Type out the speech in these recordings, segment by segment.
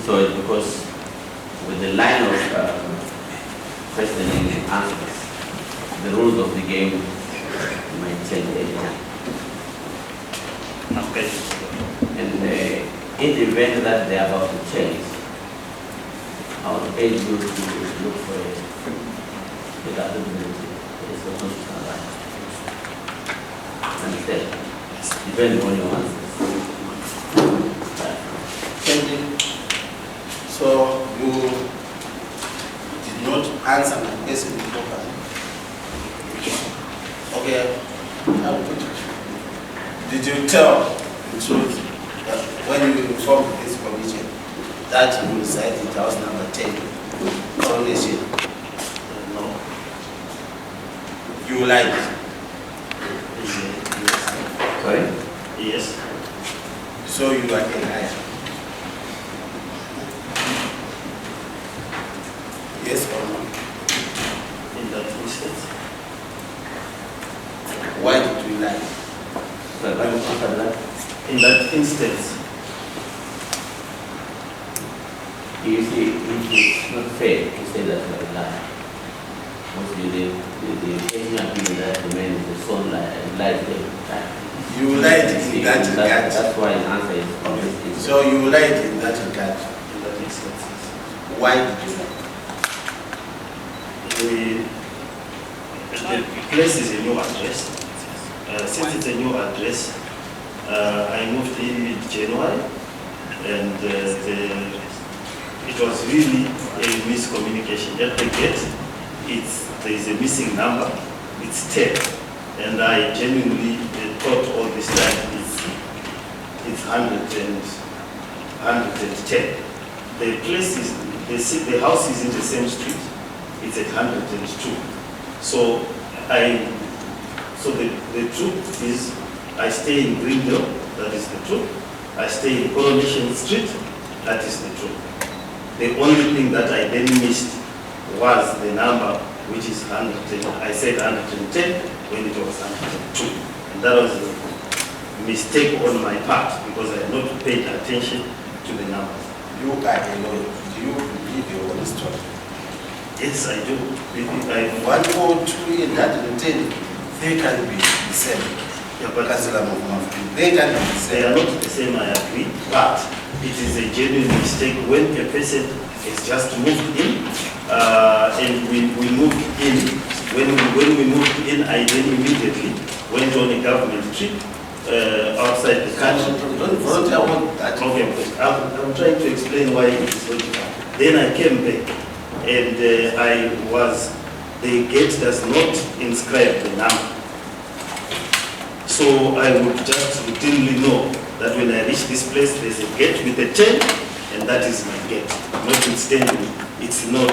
store it because with the line of questioning and answers, the rules of the game might change anytime. Okay. And in the event that they are about to change, I would urge you to look for the adaptability. It's a constitutional right. Understand? Depending on your answers. Thank you. So you did not answer my question properly. Okay, I will put it. Did you tell the truth that when you informed this commission that you reside in house number 10, coronation? No. You lied. Sorry? Yes. So you are a liar. Yes or no? In that instance. Why did you lie? Sorry, why don't you answer that? In that instance. You see, it's not fair to say that you are a liar. Mostly the occasional people that remain is the sole lies every time. You lied in that regard. That's why the answer is obviously. So you lied in that regard. In that instance. Why did you lie? The place is a new address. Since it's a new address, I moved in mid-January, and it was really a miscommunication. At the gate, there is a missing number. It's 10, and I genuinely thought all this time it's 110. The place is the house is in the same street. It's at 102. So the truth is, I stay in Greendale, that is the truth. I stay in Coronation Street, that is the truth. The only thing that I then missed was the number, which is 110. I said 110 when it was 102. And that was a mistake on my part because I had not paid attention to the numbers. You are a lawyer. Do you believe your own story? Yes, I do. I 102 and 110, they can be the same. Yeah, but they can be the they same. are not the same, I agree, but it is a genuine mistake when a person is just moved in, and we moved in. When we moved in, I then immediately went on a government trip outside the country. Don't volunteer on that. Okay, I'm trying to explain why it is so difficult. Then I came back, and the gate does not inscribe the number. So I would just routinely know that when I reach this place, there's a gate with a 10, and that is my gate. Notwithstanding, it's not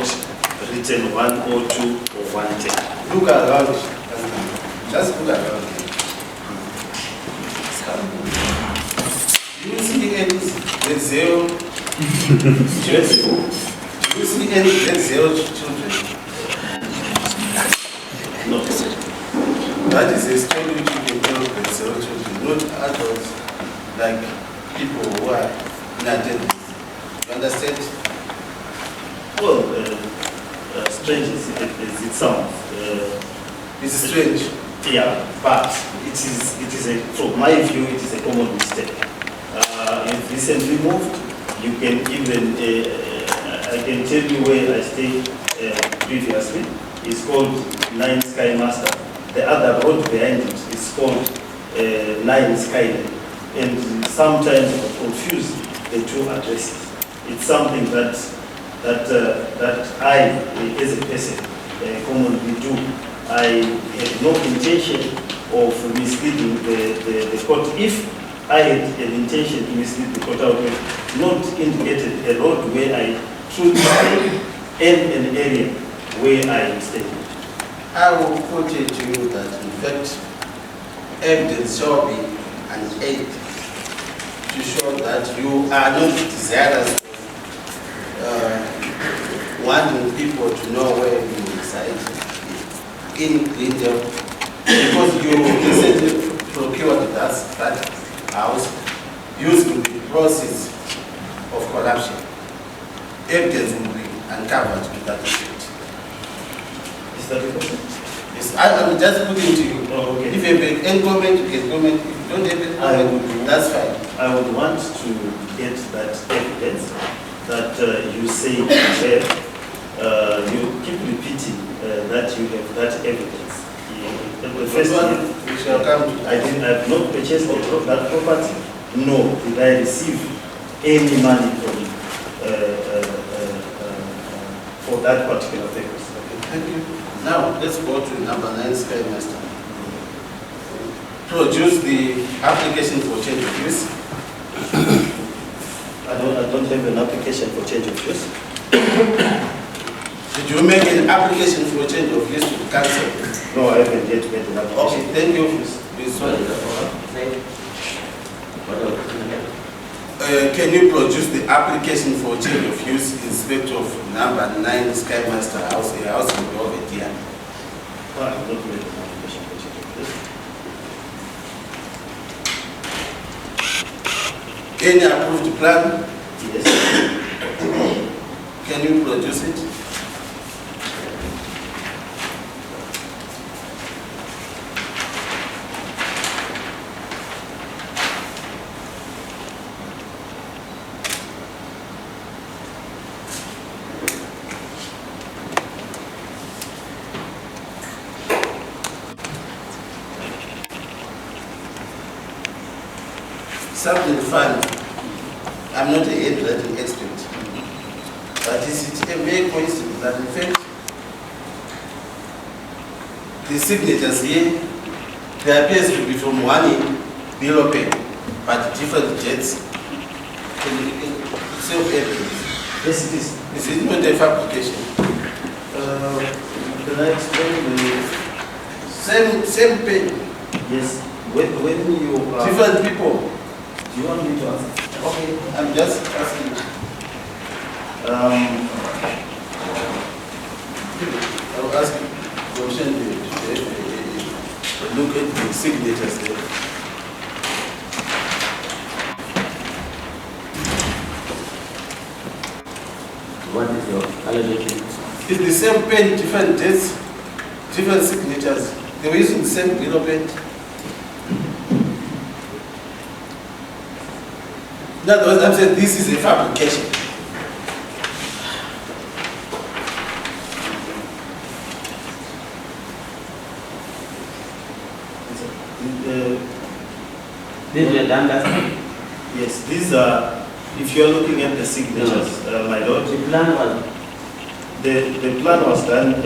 written 102 or 110. Look around. Just look around. Do you see any zero? Yes. Do you see any zero children? No. That is a story which you can tell with zero children, not adults like people who are in attendance. You understand? Well, strange as it sounds. It's strange. Yeah, but from my view, it is a common mistake. You've recently moved. You can even, I can tell you where I stayed previously. It's called 9 Sky Master. The other road behind it is called 9 Sky. And sometimes I confuse the two addresses. It's something that I, as a person, commonly do. I had no intention of misleading the court. If I had an intention to mislead the court, I would have not indicated a road where I truly stay and an area where I am staying. I will put it to you that, in fact, evidence shall be an aid to show that you are not desirous of wanting people to know where you reside in Greendale, because you recently procured that house using the process of corruption. evidence will be uncovered to that effect. Is that the question? Yes, I'm just putting to you. Oh, okay. If you have any comment, you can comment. If you don't have any comment, that's fine. I would want to get that evidence that you say you have. You keep repeating that you have that evidence. The first one, we shall come to I have not purchased that property, nor did I receive any money from for that particular purpose. Thank you. Now, let's go to number 9, Sky Master. Produce the application for change of use. I don't have an application for change of use. Did you make an application for change of use to the council? No, I haven't yet made an application. Okay, thank you. Can you produce the application for change of use in respect of number 9 Sky Master House, a house in Belvedere? No, I have not made an application for change of use. Any approved plan? Yes. Can you produce it? Subject fund. I'm not a handwriting expert, but is it a mere coincidence that in fact the signatures here, there appears to be from one below pen, but different dates. Self-evidence. Yes, it is. Is it not a fabrication? Can I explain the... Same pen, Yes. When you... different people. Do you want me to answer? Okay, I'm just asking. I'll ask you, Commission, look at the signatures there. What is your allocation? It's the same pen, different dates, different signatures. They were using the same yellow pen. In other words, I'm saying this is a fabrication. This were done last time. Yes, these are, if you are looking at the signatures, my lord, The plan was the plan was done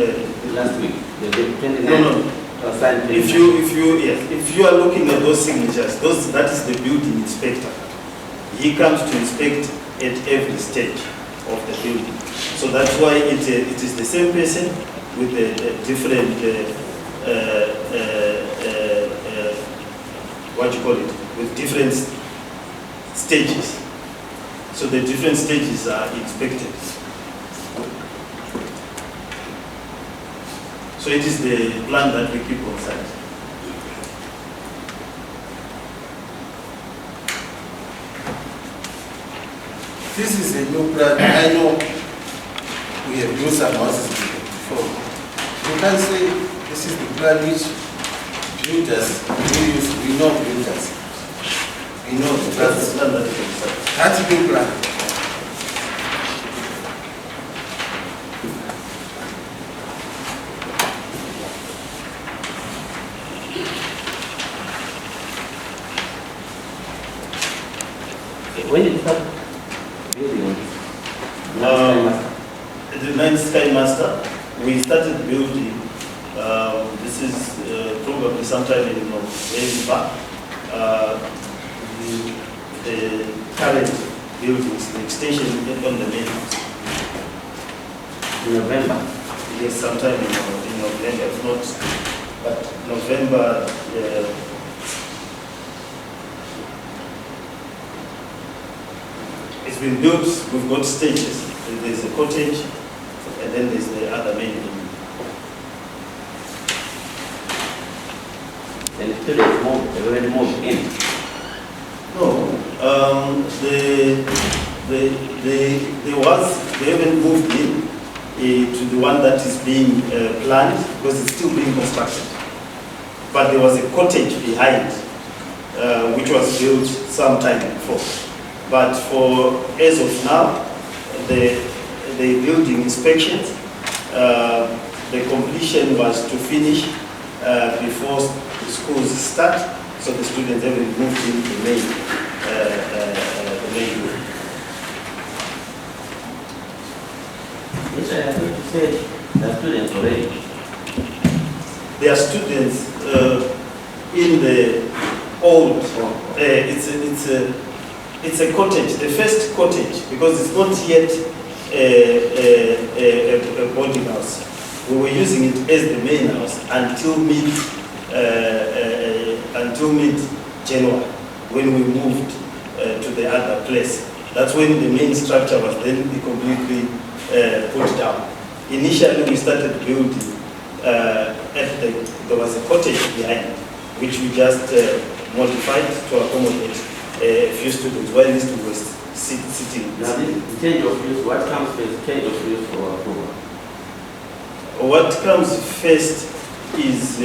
last week. The 29th No. was signed. If you are looking at those signatures, that is the building inspector. He comes to inspect at every stage of the building. So that's why it is the same person with a different what you call it, with different stages. So the different stages are inspected. So it is the plan that we keep on site. This is a new plan. I know we have used some houses before. You can say this is the plan which builders we use. We know builders. We know the That's the plan. plan that we keep on site. That's a new plan. When did you start building on this? The 9th Sky Master, we started building, this is probably sometime in November. The current buildings, the extension on the main house. In November. Yes, sometime in November, if not, but November. It's been built, we've got stages. There's a cottage, and then there's the other main building. And it's still moved, they already moved in. No, they haven't moved in to the one that is being planned because it's still being constructed. But there was a cottage behind which was built some time before. But for as of now, the building inspections, the completion was to finish before the schools start, so the students haven't moved into the main room. Yes, I have to say the students already. There are students in the old. It's a cottage, the first cottage, because it's not yet a boarding house. We were using it as the main house until mid-January, when we moved to the other place. That's when the main structure was then completely put down. Initially, we started building there was a cottage behind, which we just modified to accommodate a few students while these two were sitting. Now, this change of use, what comes first? Change of use or approval? What comes first is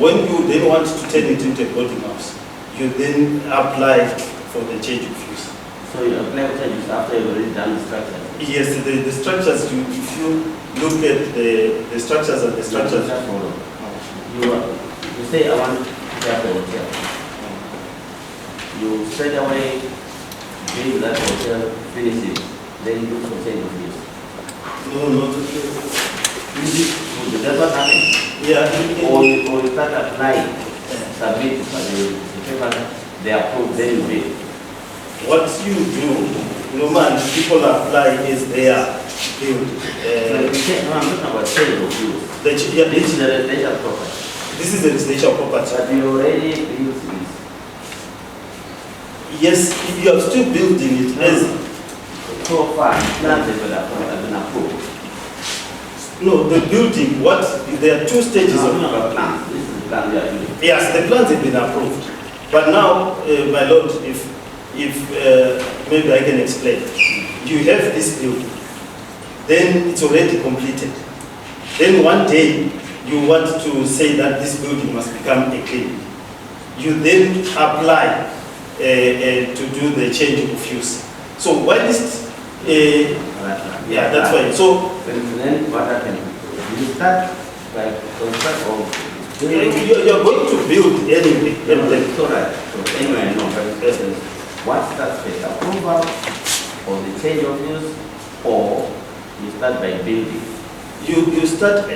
when you then want to turn it into a boarding house, you then apply for the change of use. So you apply for changes after you've already done the structure? Yes, the structures, if you look at the structures and the structures. You say, I want to have a hotel. You straight away build that hotel, finish it, then you look for change of use. No, not at That's what happens. Yeah. Or you start applying, submit for the paper, they approve, then you build. What you do, normally people apply as they are built. No, I'm talking about change of use. This is the residential property. This is the residential property. But you already built this. Yes, if you are still building it as. So far, plans have been approved. No, the building, there are two stages of about plans. This is the plan we are doing. Yes, the plans have been approved. But now, my lord, if maybe I can explain. You have this building, then it's already completed. Then one day, you want to say that this building must become a clinic. You then apply to do the change of use. So whilst, yeah, that's fine. So then what happens? You start by construct or you're going to build anyway. It's all right. So anyway, no, but what starts with approval or the change of use, or you start by building? You start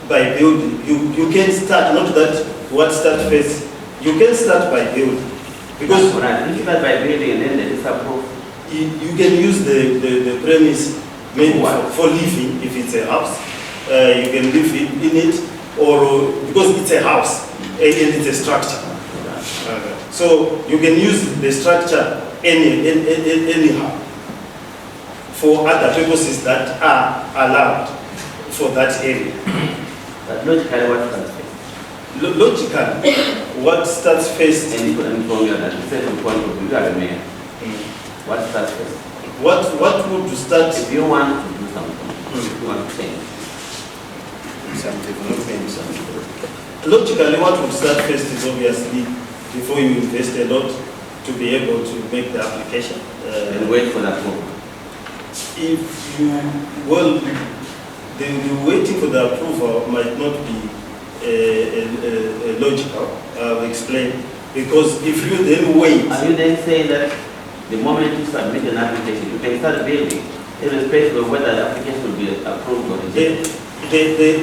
by building. You can start, not that what starts first. You can start by building. Because you start by building and then they disapprove. You can use the premise maybe for living, if it's a house. You can live in it, or because it's a house and it's a structure. So you can use the structure anyhow for other purposes that are allowed for that area. But logically, what starts first? Logically, what starts first? And from your certain point of view, you are the mayor. What starts first? What would start? If you want to do something, if you want to change Some development. Logically, what would start first is obviously before you invest a lot to be able to make the application. and wait for that approval. If you, well, the waiting for the approval might not be logical. I'll explain. Because if you then wait. Are you then saying that the moment you submit an application, you can start building, irrespective of whether the application will be approved or rejected?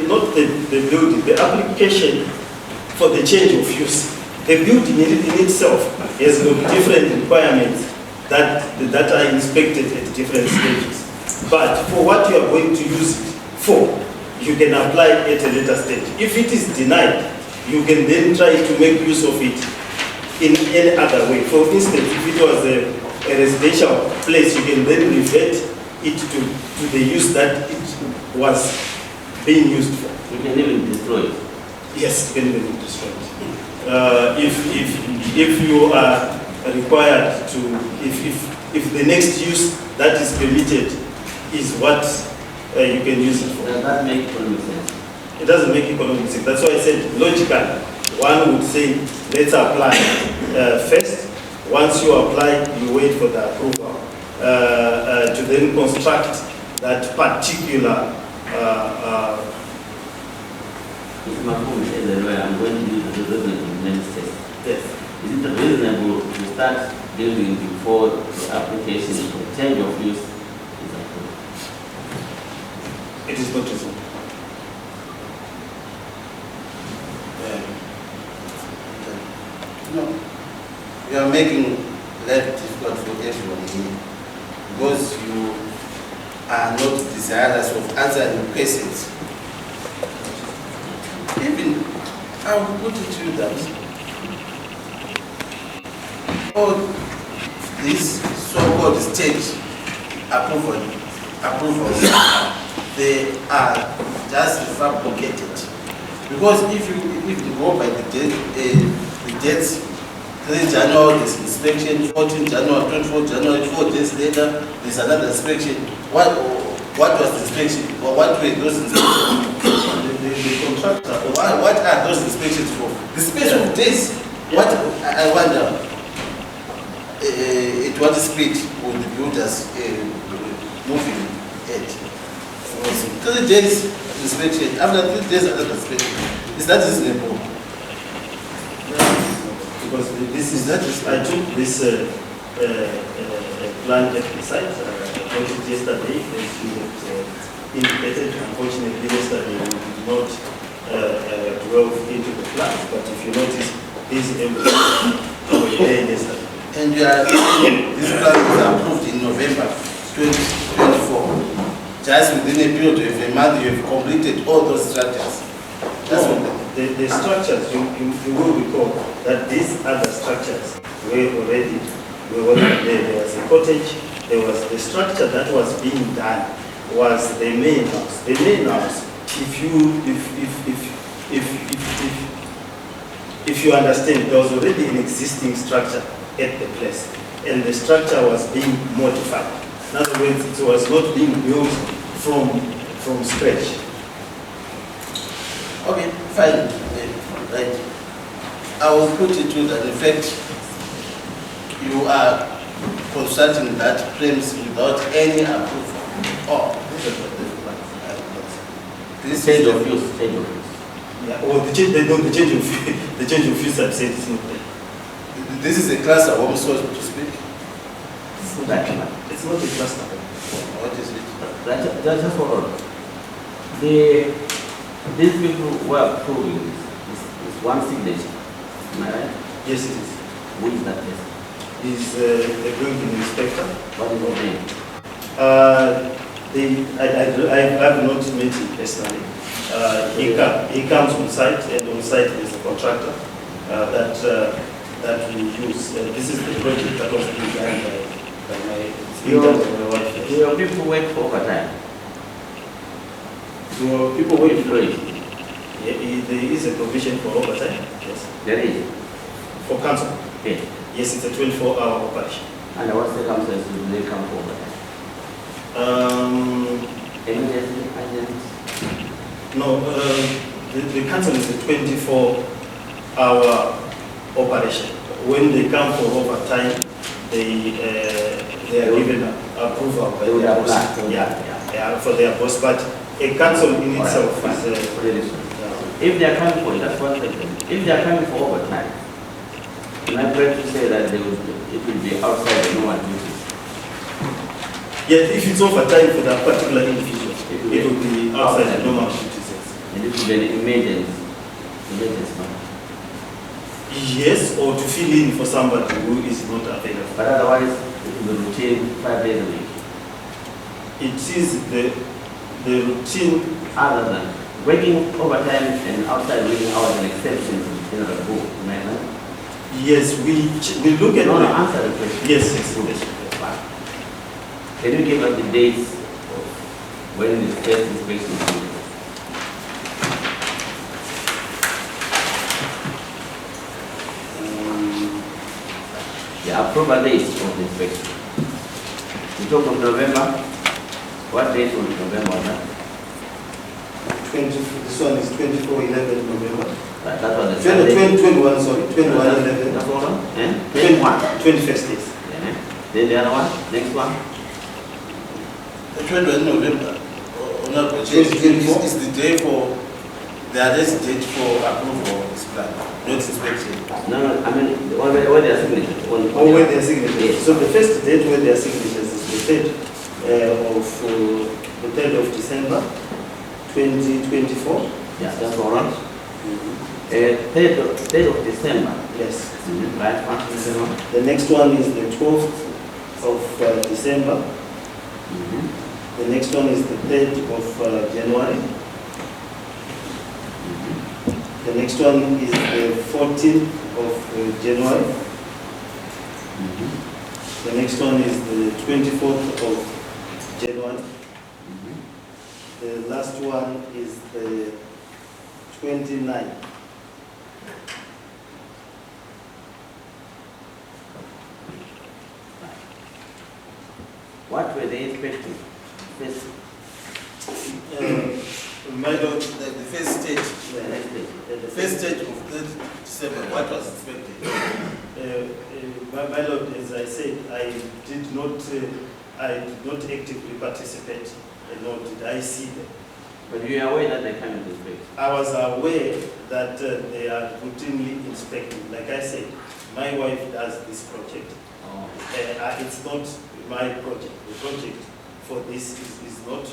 Not the building, the application for the change of use. The building in itself has got different requirements that are inspected at different stages. But for what you are going to use it for, you can apply at a later stage. If it is denied, you can then try to make use of it in any other way. For instance, if it was a residential place, you can then revert it to the use that it was being used for. You can even destroy it. Yes, you can even destroy it. If you are required to, if if the next use that is permitted is what you can use it for. Does that make economic sense? It doesn't make economic sense. That's why I said logically, one would say, let's apply first. Once you apply, you wait for the approval to then construct that particular. If Mafume says that way, I'm going to use the reasonableness test. Yes. Is it reasonable to start building before the application for change of use is approved? It is not reasonable. No, you are making life difficult for everyone here because you are not desirous of answering questions. Even I will put it to you that all these so-called state approvals, they are just fabricated. Because if you go by the dates, 3 January there's inspection, 14 January, 24 January, 4 days later there's another inspection. What was the inspection? Or what were those inspections? The contractor. What are those inspections for? The space of days. What I wonder. At what speed would the builders moving at? 3 days inspection. After 3 days another inspection. Is that reasonable? Because this is that is I took this plan at the site. I got it yesterday. As you indicated, unfortunately, yesterday we did not delve into the plans. But if you notice, this is yesterday. And you are this plan was approved in November 2024. Just within a period of a month, you have completed all those structures. That's what the structures, you will recall that these other structures were already there. There was a cottage, there was the structure that was being done was the main house. The main house, if you understand, there was already an existing structure at the place, and the structure was being modified. In other words, it was not being built from scratch. Okay, fine. Right. I will put it to that effect. You are constructing that premise without any approval. Oh, this is Change of use, change of use. Yeah, or the change of use, I've said it's not there. This is a cluster home, so to speak. It's not a cluster. What is it? That's just for all. These people who are approving is one signature. Am I right? Yes, it is. Who is that person? He's the building inspector. What is his name? I have not met him personally. He comes on site, and on site is a contractor that we use. This is the project that was being done by my wife. Your people work for overtime. So people wait for Employees. there is a provision for overtime. Yes. There is. For council. Yes. Yes, it's a 24-hour operation. And what circumstances do they come for overtime? Emergency agents. No, the council is a 24-hour operation. When they come for overtime, they are given approval by They would their apply. boss. Yeah, for their boss. But a council in itself is If they are coming for it, that's one thing. If they are coming for overtime, am I correct to say that it will be outside the normal duties? Yes, if it's overtime for that particular individual, it will be outside the normal duties. And it will be an emergency matter. Yes, or to fill in for somebody who is not available. But otherwise, it will be routine 5 days a week. It is the routine. Other than working overtime and outside working hours and exceptions in general book, right? Yes, we look at No, the answer the question. Yes. Fine. Can you give us the dates of when the first inspection is due? The approval dates of the inspection. You talk of November. What date was November was that? 20, this one is 24/11 November. That was the Saturday. 21, sorry, 21/11. That's all right? 21. 21st, yes. Yeah. Then the other one, next one. The 21 November, Honorable Chair, is the day for, the arrest date for approval of this plan, not inspection. No, I mean, where their signatures. Oh, where their signatures. Yes. So the first date where their signatures is the 3rd of December 2024. Yeah, that's all right. 3rd of December. Yes. Right, one December. The next one is the 12th of December. The next one is the 3rd of January. The next one is the 14th of January. The next one is the 24th of January. The last one is the 29th. What were they expecting? First, My lord, the first stage, The first stage of 3rd December, what was expected? My lord, as I said, I did not actively participate, nor did I see them. but you are aware that they came into space. I was aware that they are routinely inspecting. Like I said, my wife does this project. Oh. It's not my project. The project for this is not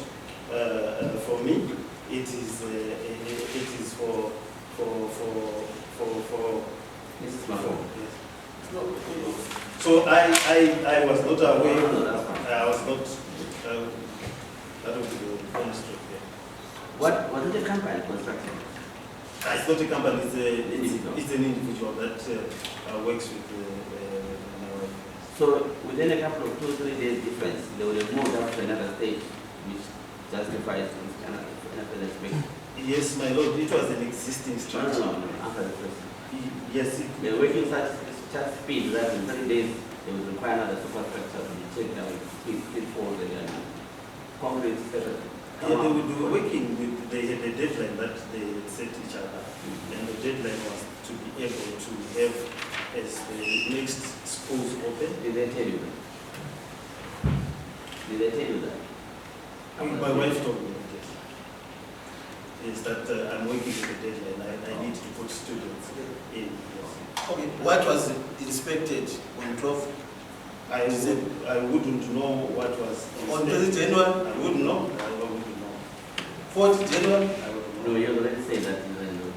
for me. It is for This is my phone. yes. So I was not aware. No, that's fine. I was not. That would be the honest truth. What was it a company construction? It's not a company. Individual. It's an individual that works with my wife. So within a couple of 2 or 3 days difference, they would have moved up to another stage, which justifies another inspection. Yes, my lord. It was an existing No, structure. no, answer the question. Yes, They're working such speed that in 30 days they would require another superstructure to be checked out, speed forward and concrete settled. yeah, they were working with, they had a deadline that they had set each other, and the deadline was to be able to have as the next schools open. Did they tell you that? Did they tell you that? My wife told me that. Is that I'm working with a deadline. I need to put students in. Okay, what was inspected on 12th? I wouldn't know what was On 3rd January? I wouldn't know. I wouldn't know. 4th January? I wouldn't know. No, you already said that you didn't know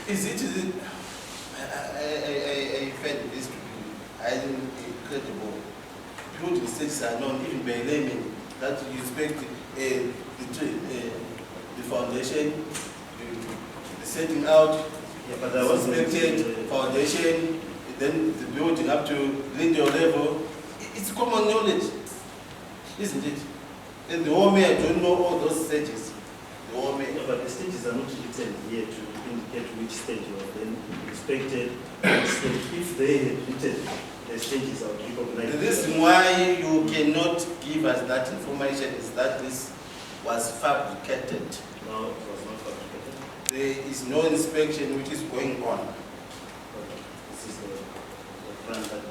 Is it, I find this to be incredible. Building stages are known even by laymen that you expect the foundation, the setting out, Yeah, but I was inspected, foundation, then the building up to linear level. It's common knowledge, isn't it? And the home mayor don't know all those stages. The home mayor. Yeah, but the stages are not written here to indicate which stage you have been inspected. If they had written the stages, I would recognize. The reason why you cannot give us that information is that this was fabricated. No, it was not fabricated. There is no inspection which is going on. This is the plan that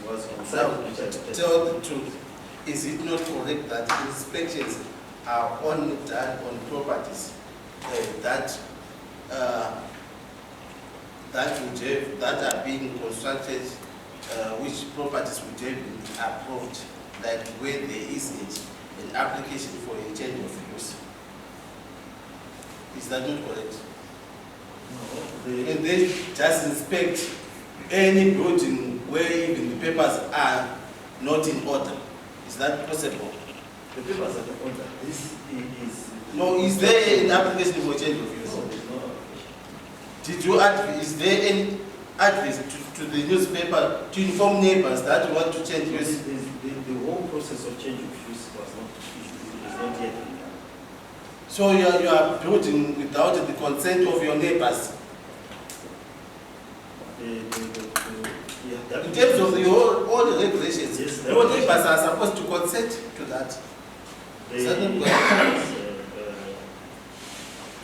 was on Now, site, which I tell the truth. Is it not correct that inspections are only done on properties that are being constructed, which properties would have been approved, like where there is an application for a change of use? Is that not correct? And they just inspect any building where even the papers are not in order. Is that possible? The papers are the order. This is. No, is there an application for change of use? No, there's no application. Did you advise, is there any advice to the newspaper to inform neighbors that you want to change use? The whole process of change of use is not yet done. So you are building without the consent of your neighbors. In terms of all the regulations, confused. Yes, Your neighbors are supposed to consent to that.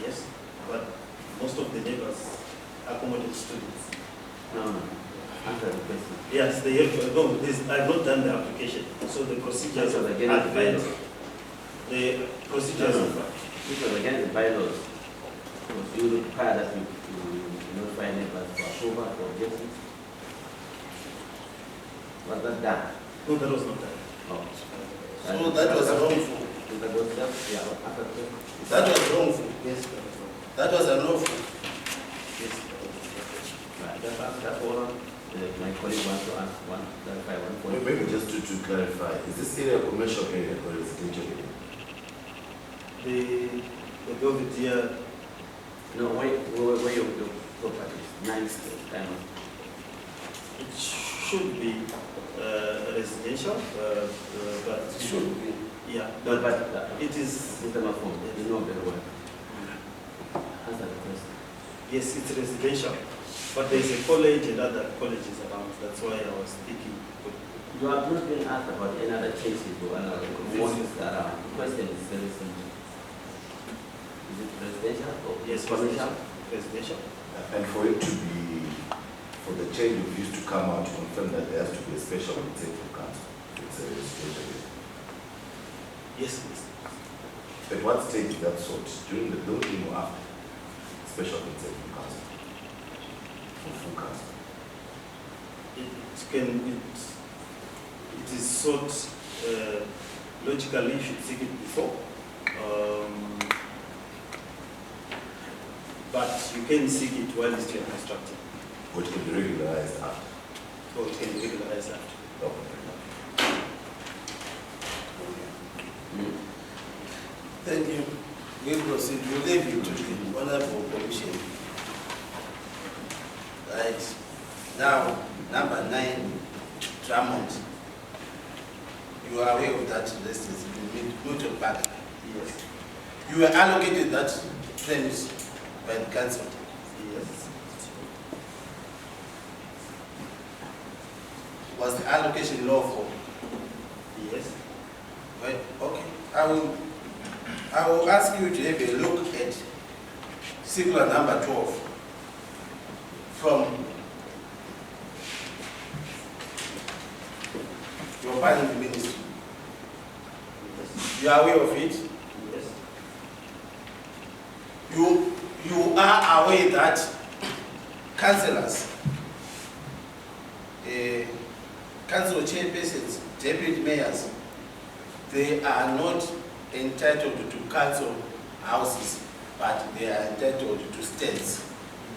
Yes, but most of the neighbors accommodate students. No. Answer the question. Yes, they have, no, I've not done the application, so the procedures Because are against the bylaws. The procedures No, are no. Because against the bylaws, because you require that you notify neighbors for approval, for objections. Was that done? No, that was not done. Oh. So that was wrongful. That was just, yeah, after the question. That was wrongful. Yes, That was unlawful. yes. Right, that's all. My colleague wants to ask clarify one point. Maybe just to clarify, is this area a commercial area or residential area? The Belvedere, No, where your property is, 9th kind of. it should be residential, but It should be. yeah, No, but but it is, Mr. Mafume, you know very well. Answer the question. yes, it's residential, but there's a college and other colleges around, that's why I was thinking. You have not been asked about any other changes or another communities around. The question is very simple. Is it residential or Yes, commercial? residential. And for it to be, for the change of use to come out to confirm that there has to be a special consent from council. It's a residential area. Yes, yes. At what stage is that sought? During the building or after? Special consent from council? From full council? It is sought, logically you should seek it before. But you can seek it while it's still constructed, Which can be regularized after? or it can be regularized after. Okay. Thank you. We proceed. We leave you to the Honorable Commission. Right. Now, number 9, Drummond. You are aware of that residence in Newton Park. Yes. You were allocated that premise by the council. Yes. Was the allocation lawful? Yes. Right. Okay. I will ask you to have a look at circular number 12 from your parent ministry. You are aware of it? Yes. You are aware that councillors, council chairpersons, deputy mayors, they are not entitled to council houses, but they are entitled to stands.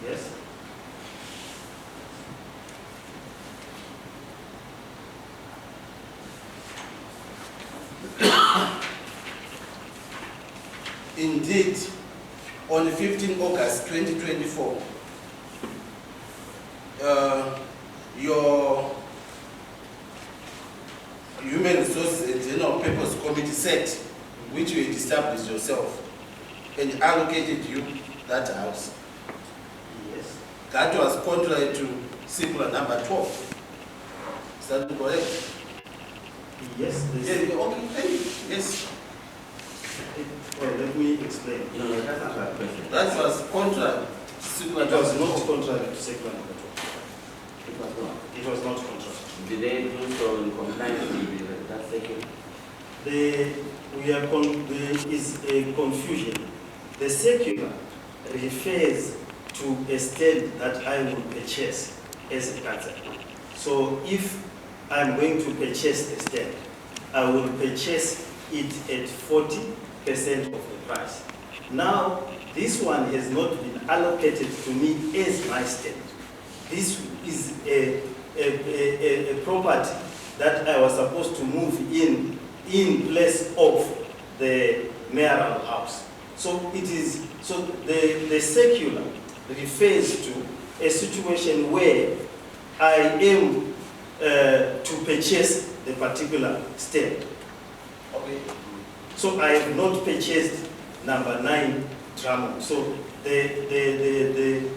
Yes. Indeed, on 15 August 2024, your Human Resources and General Purpose Committee set, which you had established yourself, and allocated you that house. Yes. That was contrary to circular number 12. Is that correct? Yes. Yeah, okay, thank you. Yes. Well, let me explain. No, that's not my question. That was contrary to circular It was number not 12. contrary to circular number 12. It was not. It was not contrary. Did they do so in compliance with that second? There is a confusion. The circular refers to a stand that I will purchase as a council. So if I'm going to purchase a stand, I will purchase it at 40% of the price. Now, this one has not been allocated to me as my stand. This is a property that I was supposed to move in place of the mayoral house. So it is, so the circular refers to a situation where I am to purchase the particular stand. Okay. So I have not purchased number 9 Drummond. So the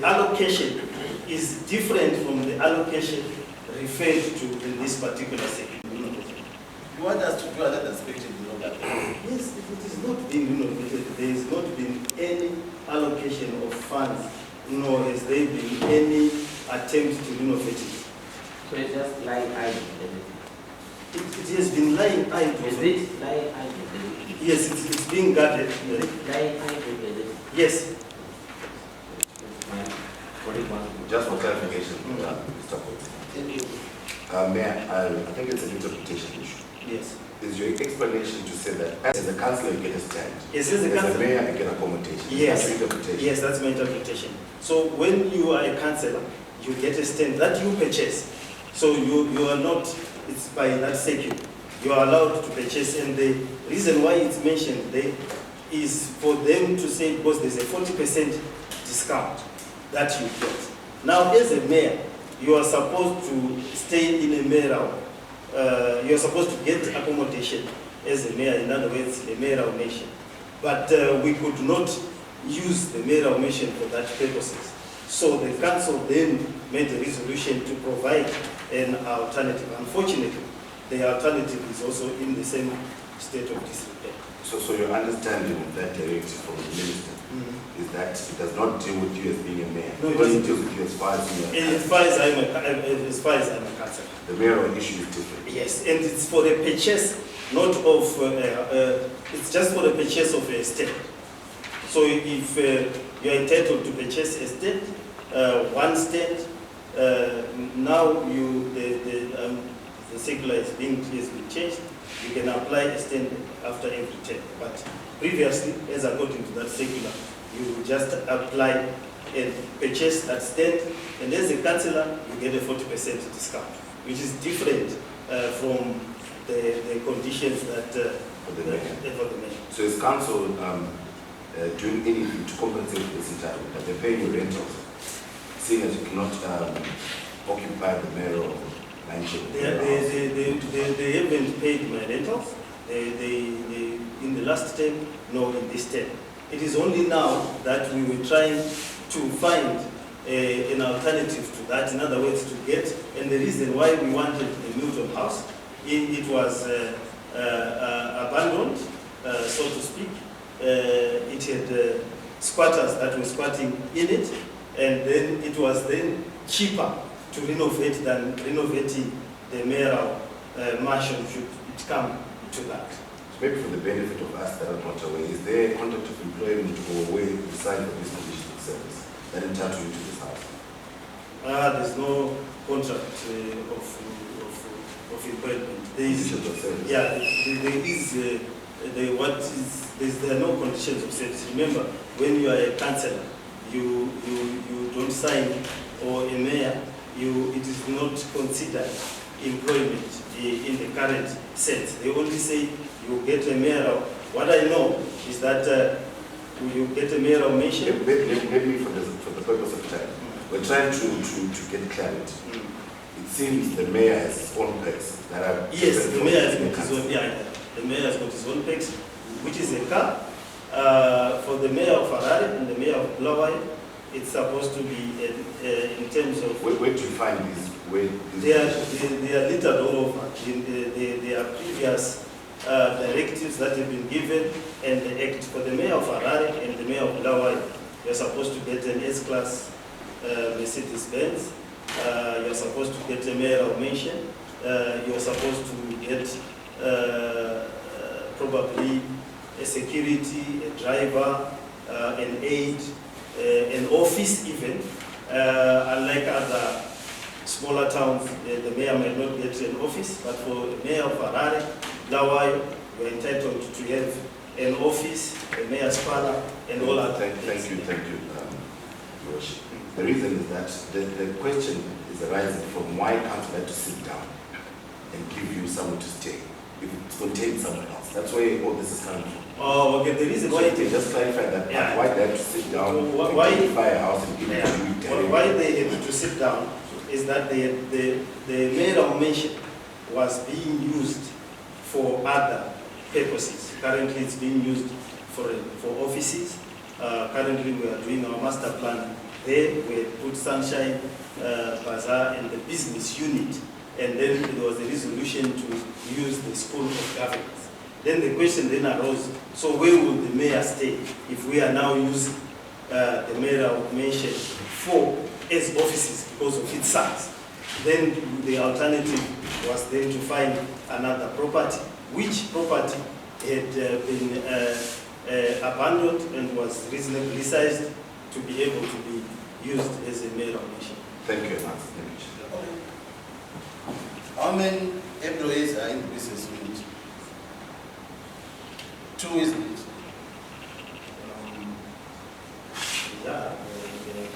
allocation is different from the allocation referred to in this particular section. You want us to do another aspect in the local? Yes, it is not being renovated. There has not been any allocation of funds, nor has there been any attempt to renovate it. So it's just lying idle, is it? It has been lying idle. Is it lying idle? Yes, it's being guarded. Is it lying idle, is it? Yes. Just for clarification, Mr. Coates. Mayor, I think it's an interpretation issue. Yes. Is your explanation to say that as a councillor you get a stand? Yes, as a As a councillor. mayor you get accommodation? Yes. That's your interpretation? Yes, that's my interpretation. So when you are a councillor, you get a stand that you purchase. So you are not, it's by that circuit. You are allowed to purchase, and the reason why it's mentioned there is for them to say, because there's a 40% discount that you get. Now, as a mayor, you are supposed to stay in a mayoral, you are supposed to get accommodation as a mayor, in other words, a mayoral mansion. But we could not use the mayoral mansion for that purposes. So the council then made a resolution to provide an alternative. Unfortunately, the alternative is also in the same state of disrepair. So your understanding of that directive from the minister is that it does not deal with you as being a mayor? No, it because doesn't. it deals with you as far as you are. As far as I'm a councillor. The mayoral issue is different. Yes, and it's for the purchase, not of, it's just for the purchase of a estate. So if you're entitled to purchase a estate, one state, now the circular has been changed, you can apply a stand after every 10. But previously, as according to that circular, you just apply and purchase that stand, and as a councillor, you get a 40% discount, which is different from the conditions that For the mayor. for the mayor. So is council doing anything to compensate for this entitlement? Are they paying your rentals, seeing as you cannot occupy the mayoral mansion? They haven't paid my rentals. In the last term, nor in this term. It is only now that we were trying to find an alternative to that. In other words, to get, and the reason why we wanted the Milton house, it was abandoned, so to speak. It had squatters that were squatting in it, and then it was then cheaper to renovate than renovating the mayoral mansion should it come to that. Maybe for the benefit of us that are not aware, is there a contract of employment or a way to sign for this condition of service that entitle you to this house? There's no contract of employment. There is, Conditions of service? yeah, there are no conditions of service. Remember, when you are a councillor, you don't sign, or a mayor, it is not considered employment in the current sense. They only say you get a mayoral. What I know is that you get a mayoral mention. Maybe for the purpose of time, we're trying to get clarity. It seems the mayor has his own perks that are... Yes, the mayor has got his own, the mayor has got his own perks, which is a car. For the mayor of Harare and the mayor of Bulawayo, it's supposed to be in terms of... Where do you find these? They are littered all over. There are previous directives that have been given, and the act for the mayor of Harare and the mayor of Bulawayo. You're supposed to get an S-Class Mercedes-Benz. You're supposed to get a mayoral mansion. You're supposed to get probably a security, a driver, an aide, an office even. Unlike other smaller towns, the mayor might not get an office, but for the mayor of Harare, Bulawayo, you're entitled to have an office, a mayor's parlor, and all other things. Thank you, Your Worship. The reason is that the question is arising from why can't you have to sit down and give you somewhere to stay if it contains someone else? That's where all this is coming from. Oh, okay. The reason why So you just clarify that part. Why they have to sit down and buy a house and give it to you? Why they had to sit down is that the mayoral mansion was being used for other purposes. Currently, it's being used for offices. Currently, we are doing our master plan there. We put Sunshine Bazaar and the business unit and then there was a resolution to use the school of governance. Then the question then arose, so where will the mayor stay if we are now using the mayoral mansion as offices because of its size? Then the alternative was then to find another property, which property had been abandoned and was reasonably sized to be able to be used as a mayoral mansion. Thank you, Master. How many employees are in the business unit? 2, isn't it? There are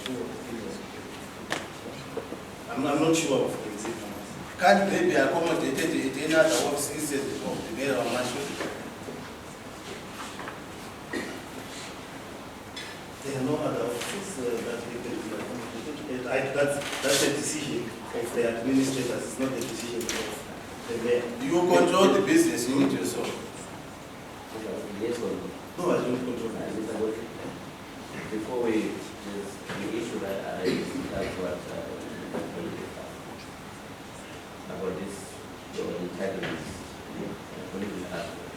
2 or 3. I'm not sure of the exact numbers. Can't they be accommodated in another office instead of the mayoral mansion? There are no other offices that they can be accommodated. That's a decision of the administrators. It's not a decision of the mayor. Do you control the business unit yourself? Yes or no? No, I don't control that. Before we just the issue that that's what about this your entitlements. Political aspect.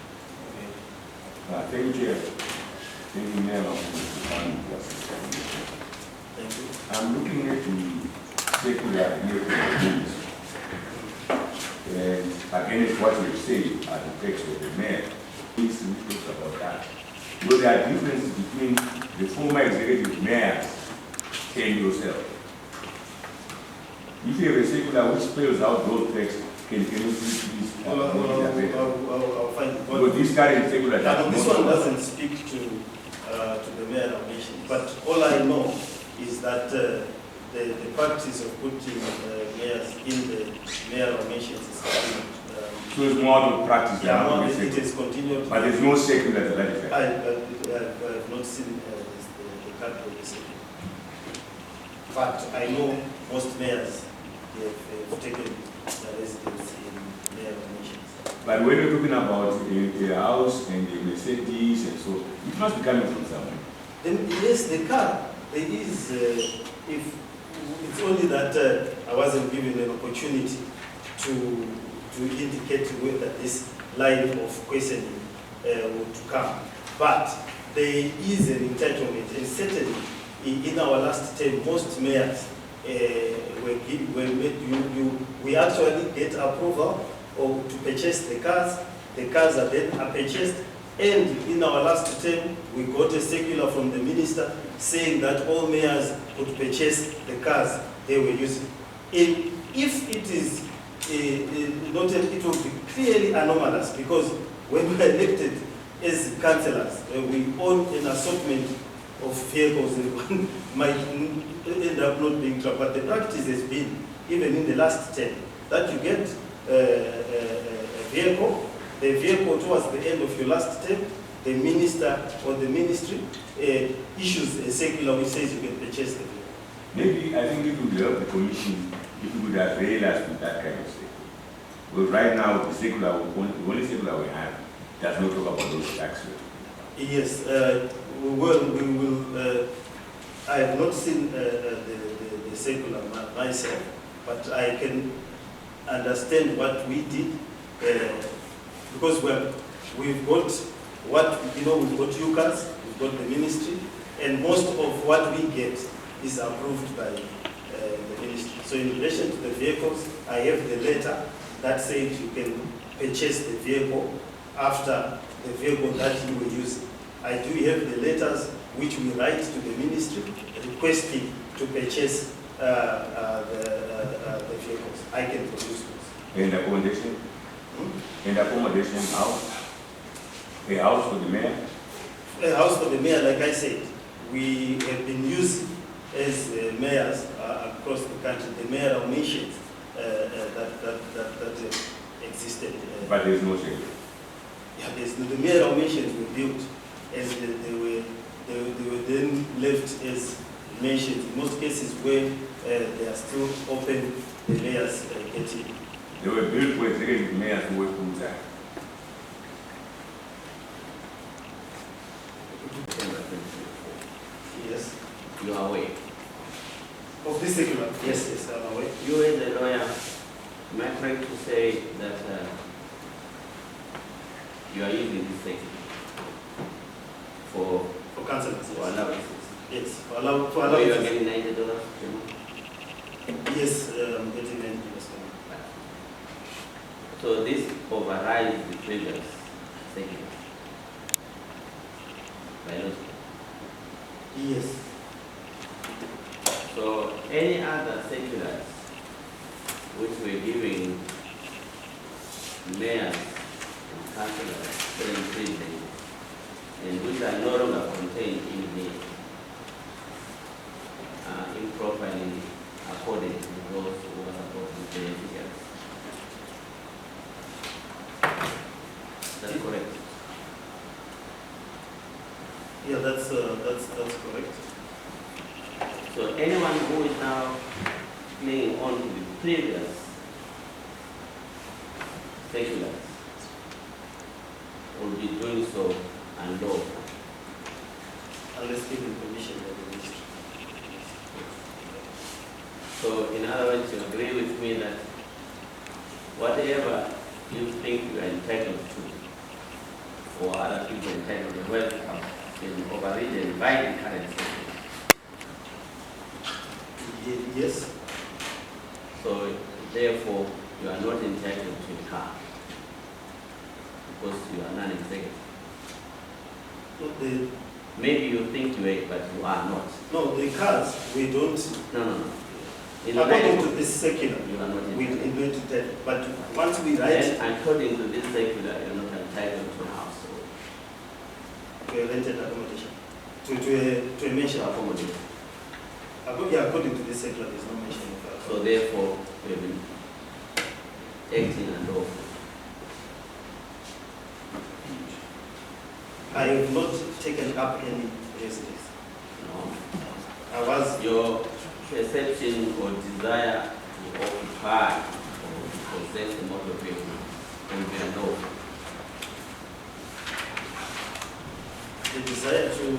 Thank you, Chair. Thank you, Mayor. Thank you. I'm looking at the secular rules. And against what you say at the text of the mayor, please talk about that. Because there are differences between the former executive mayors and yourself. If you have a secular which spells out those texts, can you please I'll find it. because this current secular This one doesn't speak to the mayoral mansion, but all I know is that the practice of putting mayors in the mayoral mansions is continued. So it's more of practice than It is continued. But there's no secular to that effect. I have not seen the card of the city. But I know most mayors have taken residence in mayoral mansions. But when you're talking about a house and a Mercedes and so, it must be coming from somewhere. Then yes, the car, there is, if it's only that I wasn't given an opportunity to indicate whether this line of questioning would come. But there is an entitlement, and certainly in our last term, most mayors we actually get approval to purchase the cars. The cars are then purchased, and in our last term, we got a circular from the minister saying that all mayors could purchase the cars they were using. If it is noted, it will be clearly anomalous, because when we are elected as councillors, we own an assortment of vehicles, and one might end up not being trapped. But the practice has been, even in the last term, that you get a vehicle, the vehicle towards the end of your last term, the minister or the ministry issues a circular which says you can purchase the vehicle. Maybe I think it would help the commission if we would have realized with that kind of thing. Because right now, the secular, the only secular we have does not talk about those tax rates. Yes, we will. I have not seen the circular myself, but I can understand what we did because we've got what we've got UCAS, we've got the ministry, and most of what we get is approved by the ministry. So in relation to the vehicles, I have the letter that says you can purchase the vehicle after the vehicle that you were using. I do have the letters which we write to the ministry requesting to purchase the vehicles. I can produce those. And accommodation? And accommodation house? A house for the mayor? A house for the mayor, like I said, we have been using as mayors across the country, the mayoral mansions that existed. But there's no shade. Yeah, the mayoral mansions were built as they were then left as mansions. In most cases where they are still open, the mayors get in. They were built for executive mayors who work full time. Yes. You are aware. Of this circular? Yes, I'm aware. You as a lawyer, you Am I correct to say that you are using this thing for councillors? allowances? Yes, for So you are allowances. getting $90 per month? Yes, I'm getting $90 per month. So this overrides the previous section. Biological. Yes. So any other circulars which we're giving mayors and councillors certain privileges and which are no longer contained in the improperly according to those who are supposed to be beneficiaries. That's correct. Yeah, that's correct. So anyone who is now clinging on to the previous circulars will be doing so unlawful. Unless given permission by the ministry. So in other words, you agree with me that whatever you think you are entitled to, or other people entitled to, welcome is overridden by the current system. Yes. So therefore, you are not entitled to a car because you are non-executive. No, Maybe you think you are, but you are not. the cars, we don't, No. according to this circular, You are not we entitled. don't that. But once we write, And according to this circular, you are not entitled to a house to a rented accommodation, to a mention or of accommodation. according to this circular, there's no mention of So therefore, we have been acting unlawful. I have not taken up any residence. No. I was, Your perception or desire to occupy or to possess a motor vehicle will be unlawful. the desire to,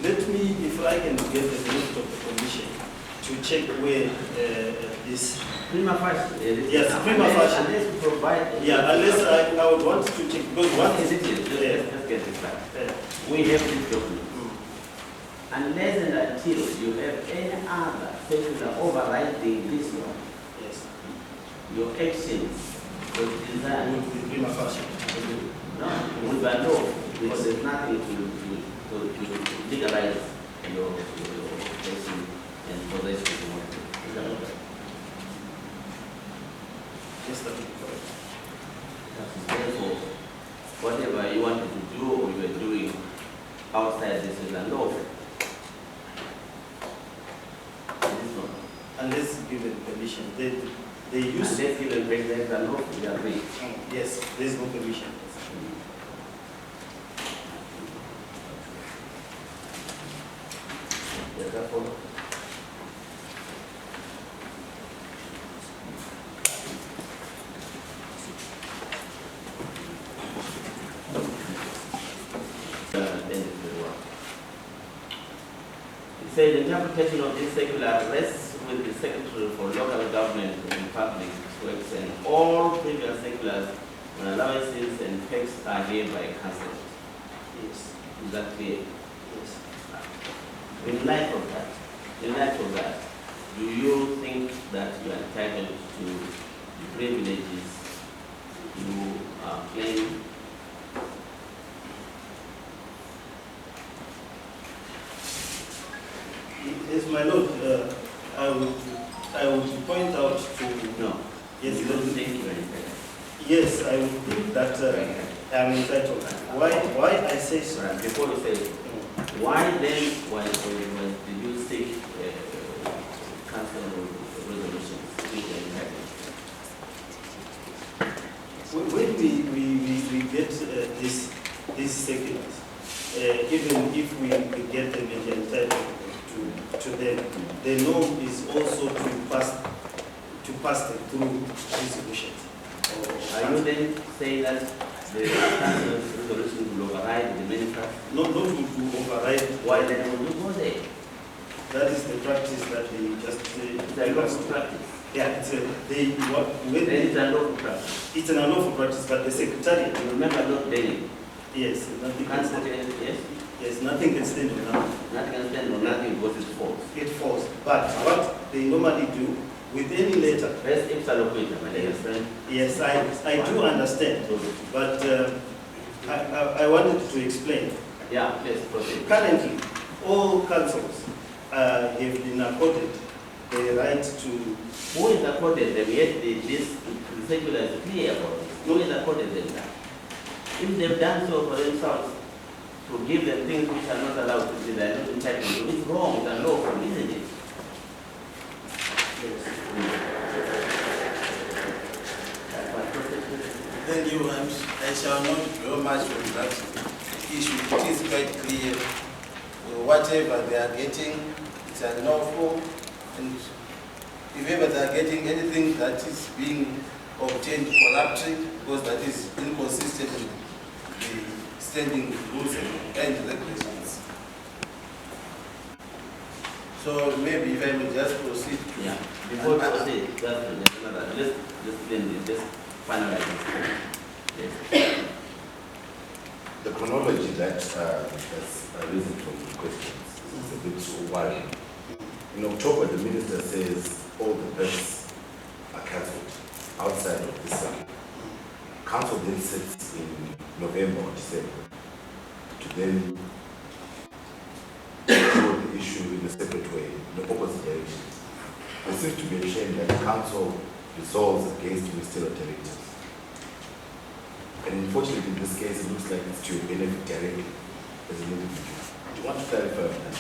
let me, if I can get the list of the commission to check where this, Prima facie. Yes, prima facie. Unless you provide. yeah, unless I would want to check, because What what is is it? Yeah. Let's get this right. uh, We have this document. mm, Unless and until you have any other circular overriding this one, yes, your actions or desire would be prima facie. no, will be unlawful because there's nothing to legalize your action and possession of the motor. Is that okay? Yes, that would be correct. Therefore, whatever you wanted to do or you are doing outside this is unlawful. It is not. Unless given permission, they use, Unless given president unlawful, we agree. yes, there is no permission. Yes, therefore, it says interpretation of this circular rests with the Secretary for Local Government and Public Works, and all previous circulars on allowances and tax are hereby cancelled. Yes, Is that clear? yes. In light of that, do you think that you are entitled to the privileges you are claiming? Yes, my lord, I would point out to, No. yes, You don't think you are entitled? yes, I would think that I am entitled. Why I say so? Right. Before you say, why then, when did you seek council resolutions? Which are entitled? When we get these circulars, even if we get them and entitled to them, the norm is also to pass them through resolutions. Are you then saying that the council's resolution will override the manifest? Not to override. Why then will you go there? That is the practice that they just It's a lawful practice. Yeah, it's It's unlawful practice. it's an unlawful practice, but the secretariat, You remember not daily. yes, nothing You can can't stand. put it, yes? Yes, nothing can stand on that. Nothing can stand on nothing because it's false. It falls. But what they normally do with any letter, First, if allocated, my dear friend. yes, I do understand, but I wanted to explain. Yeah, please proceed. Currently, all councils have been accorded the right to, Who is accorded them? Yet the circular is clear about this. Who is accorded them that? If they've done so for themselves, to give them things which are not allowed to be, they are not entitled to, it's wrong, it's unlawful, isn't it? Then you want, I shall not draw much on that issue. It is quite clear. Whatever they are getting, it's unlawful. And if ever they are getting anything that is being obtained corruptly, because that is inconsistent with the standing rules and regulations. So maybe if I may just proceed. Yeah. Before we proceed, let's end this, just finalize this. Yes. The chronology that has arisen from the questions is a bit worrying. In October, the minister says all the bets are cancelled outside of this circuit. Council then sits in November or December to then deal with the issue in a separate way, in the opposite direction. There seems to be a shame that the council resolves against ministerial directives. And unfortunately, in this case, it looks like it's to your benefit directly as an individual. Do you want to clarify on that?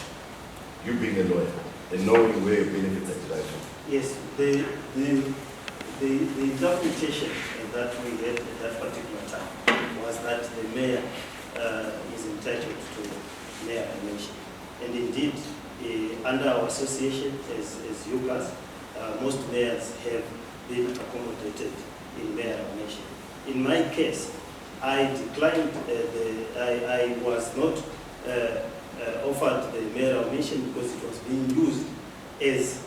You being a lawyer and knowing where your benefits are derived from. yes, the interpretation that we had at that particular time was that the mayor is entitled to mayor nomination. And indeed, under our association as UCAS, most mayors have been accommodated in mayor nomination. In my case, I declined, I was not offered the mayoral mission because it was being used as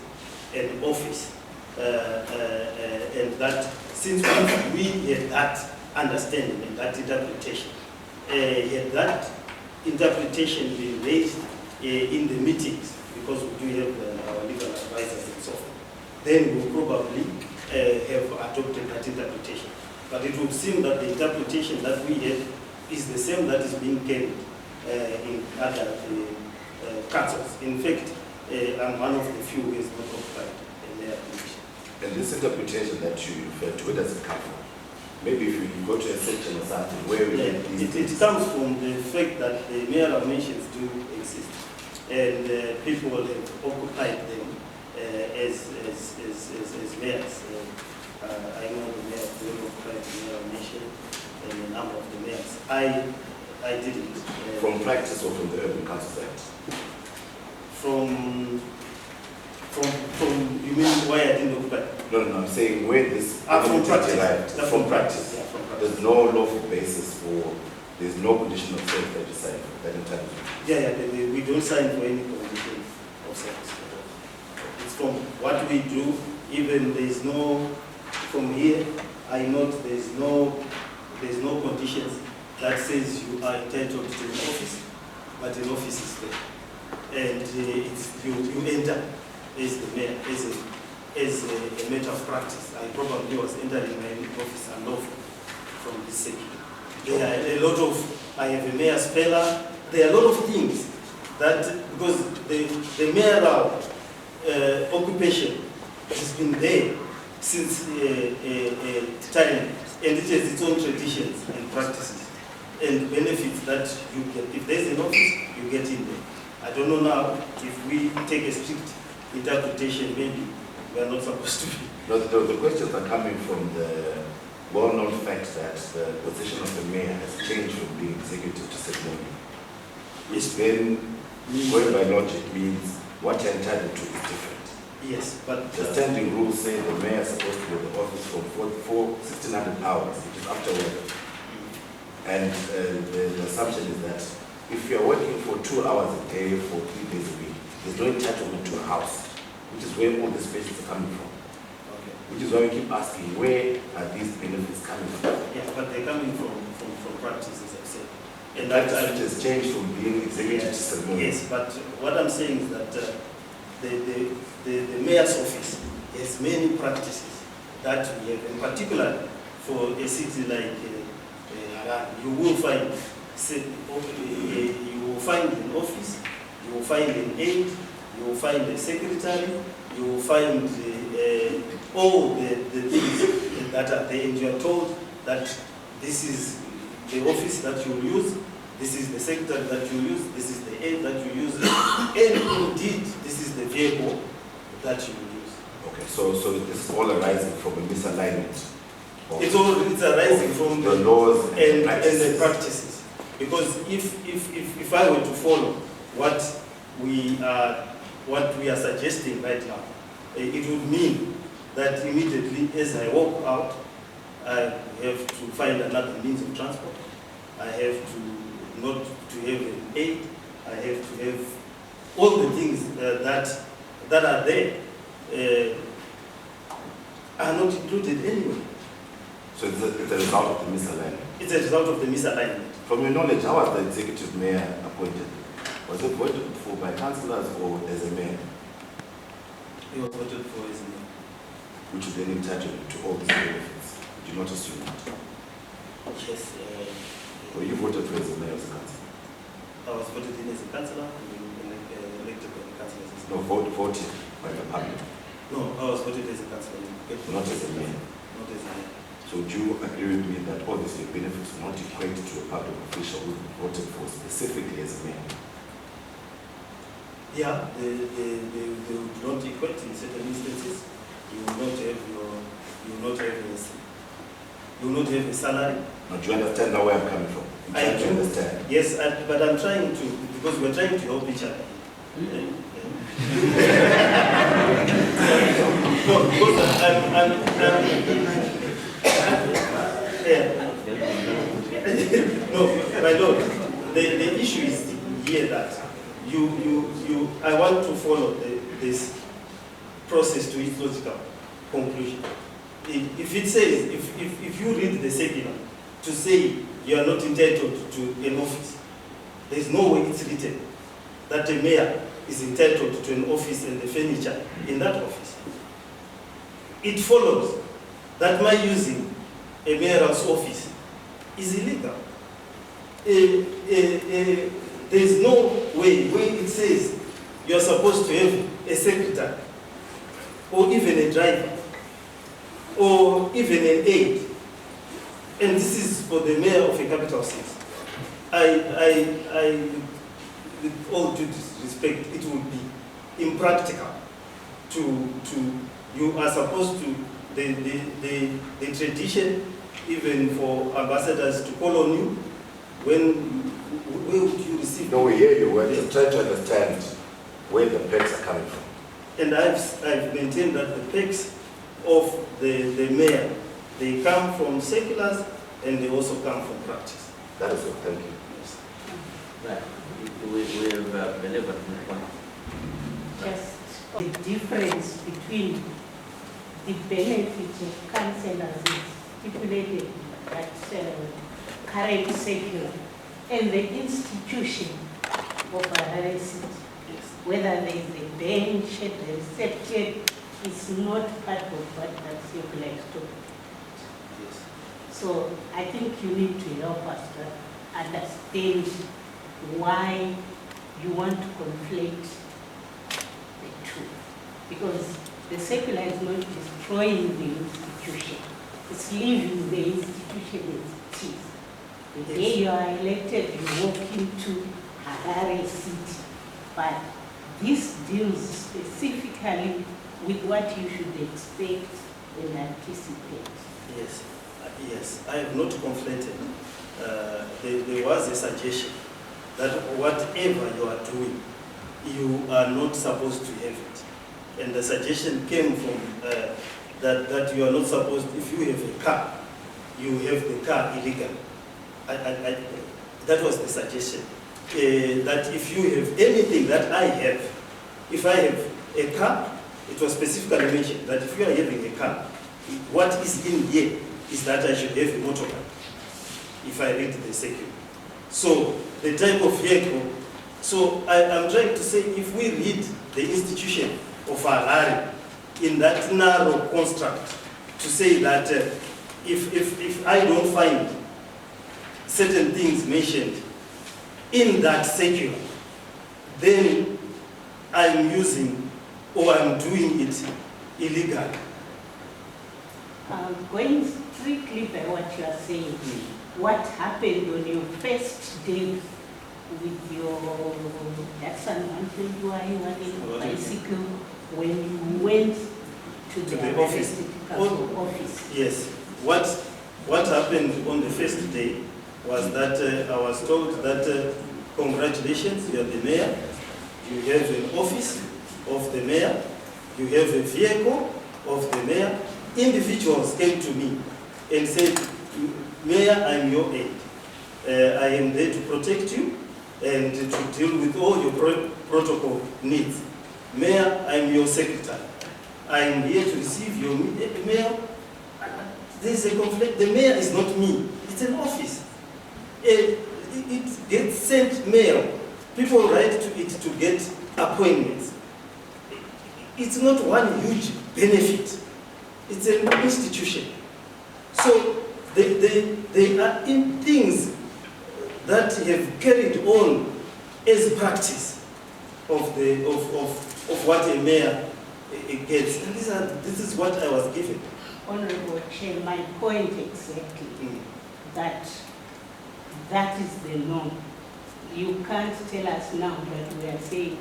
an office. And that since we had that understanding and that interpretation, had that interpretation been raised in the meetings, because we do have our legal advisors and so forth, then we'll probably have adopted that interpretation. But it would seem that the interpretation that we have is the same that is being carried in other councils. In fact, I'm one of the few who is not occupied in their position. And this interpretation that you refer to, where does it come from? Maybe if you go to a section or something where we get these It comes from the fact that the mayoral mentions do exist, and people have occupied them as mayors. I know the mayor of occupied the mayoral mention and a number of the mayors. I didn't. from practice or from the Urban Councils Act? From you mean why I didn't occupy? No, I'm saying where this From practice. derived. That's From practice. Yeah, from practice. There's no lawful basis for, there's no condition of service that you sign for that entitlement. Yeah, we don't sign for any condition of service. It's from what we do, even there's no, from here, I note there's no conditions that says you are entitled to an office, but an office is there. And it's, you enter as the mayor, as a matter of practice. I probably was entering my office unlawful from this sector. There are a lot of, I have a mayor speller, there are a lot of things that, because the mayoral occupation has been there since time, and it has its own traditions and practices and benefits that you get. If there's an office, you get in there. I don't know now if we take a strict interpretation, maybe we are not supposed to be. No, the questions are coming from the well-known fact that the position of the mayor has changed from being executive to ceremonial. Which then, going by logic, means what you're entitled to is different. Yes, but The standing rules say the mayor is supposed to be in the office from 1600 hours, which is after work. And the assumption is that if you're working for 2 hours a day for 3 days a week, there's no entitlement to a house, which is where all the spaces are coming from. which is why we keep asking, where are these benefits coming from? Yeah, but they're coming from practice, as I said. And that has changed from being executive to ceremonial. Yes, but what I'm saying is that the mayor's office has many practices that we have, in particular for a city like Harare. You will find an office, you will find an aide, you will find a secretary, you will find all the things that are there, and you are told that this is the office that you will use, this is the secretary that you use, this is the aide that you use, and indeed this is the vehicle that you will use. Okay, so this is all arising from a misalignment. It's arising from the laws and the practices. Because if I were to follow what we are suggesting right now, it would mean that immediately as I walk out, I have to find another means of transport. I have to not to have an aid. I have to have all the things that are there are not included anyway. So it's a result of the misalignment? It's a result of the misalignment. From your knowledge, how was the executive mayor appointed? Was it voted for by councillors or as a mayor? He was voted for as a mayor. Which is then entitled to all these benefits. Do you not assume that? Yes. Or you voted for as a mayor or as a councillor? I was voted in as a councillor and elected by the councillors. No, voted by the public. No, I was voted as a councillor. Not as a mayor. Not as a mayor. So do you agree with me that obviously benefits will not equate to a public official who voted for specifically as a mayor? Yeah, they would not equate in certain instances. You will not have a salary. Now, do you understand now where I'm coming from? I do understand. Yes, but I'm trying to, because we're trying to help each other. No, because no, my lord, the issue is here that I want to follow this process to its logical conclusion. If it says, if you read the circular to say you are not entitled to an office, there is no way it's written that a mayor is entitled to an office and the furniture in that office. It follows that my using a mayor's office is illegal. There is no way where it says you are supposed to have a secretary or even a driver or even an aide. And this is for the mayor of a capital city. With all due respect, it would be impractical you are supposed to, the tradition, even for ambassadors to call on you, where would you receive? No, we hear you. We're just trying to understand where the perks are coming from. And I've maintained that the perks of the mayor, they come from seculars and they also come from practice. That is all. Thank you. Yes. Right. We have delivered the point. Just the difference between the benefits of councillors is stipulated in that current circular and the institution of Harare City. Yes. Whether there is a bench, the reception is not part of what that circular is talking about. Yes. So I think you need to help us to understand why you want to conflate the two. Because the secular is not destroying the institution, it's leaving the institution as it is. The day you are elected, you walk into Harare City. But this deals specifically with what you should expect and anticipate. Yes, yes. I have not conflated. There was a suggestion that whatever you are doing, you are not supposed to have it. And the suggestion came from that you are not supposed, if you have a car, you have the car illegal. That was the suggestion. That if you have anything that I have, if I have a car, it was specifically mentioned that if you are having a car, what is in here is that I should have a motorbike if I read the circular. So the type of vehicle, so I'm trying to say if we read the institution of Harare in that narrow construct to say that if I don't find certain things mentioned in that circular, then I'm using or I'm doing it illegally. Going strictly by what you are saying, what happened on your first day with your, that's unlawful, you are bicycle, when you went to the office. office? Yes. What happened on the first day was that I was told that congratulations, you are the mayor, you have an office of the mayor, you have a vehicle of the mayor. Individuals came to me and said, Mayor, I'm your aide. I am there to protect you and to deal with all your protocol needs. Mayor, I'm your secretary. I am here to receive your mail. There's a conflict. The mayor is not me. It's an office. It gets sent mail. People write to it to get appointments. It's not one huge benefit. It's an institution. So they are in things that have carried on as practice of what a mayor gets. And this is what I was given. Honorable Chair, my point exactly, that is the norm. You can't tell us now that we are saying,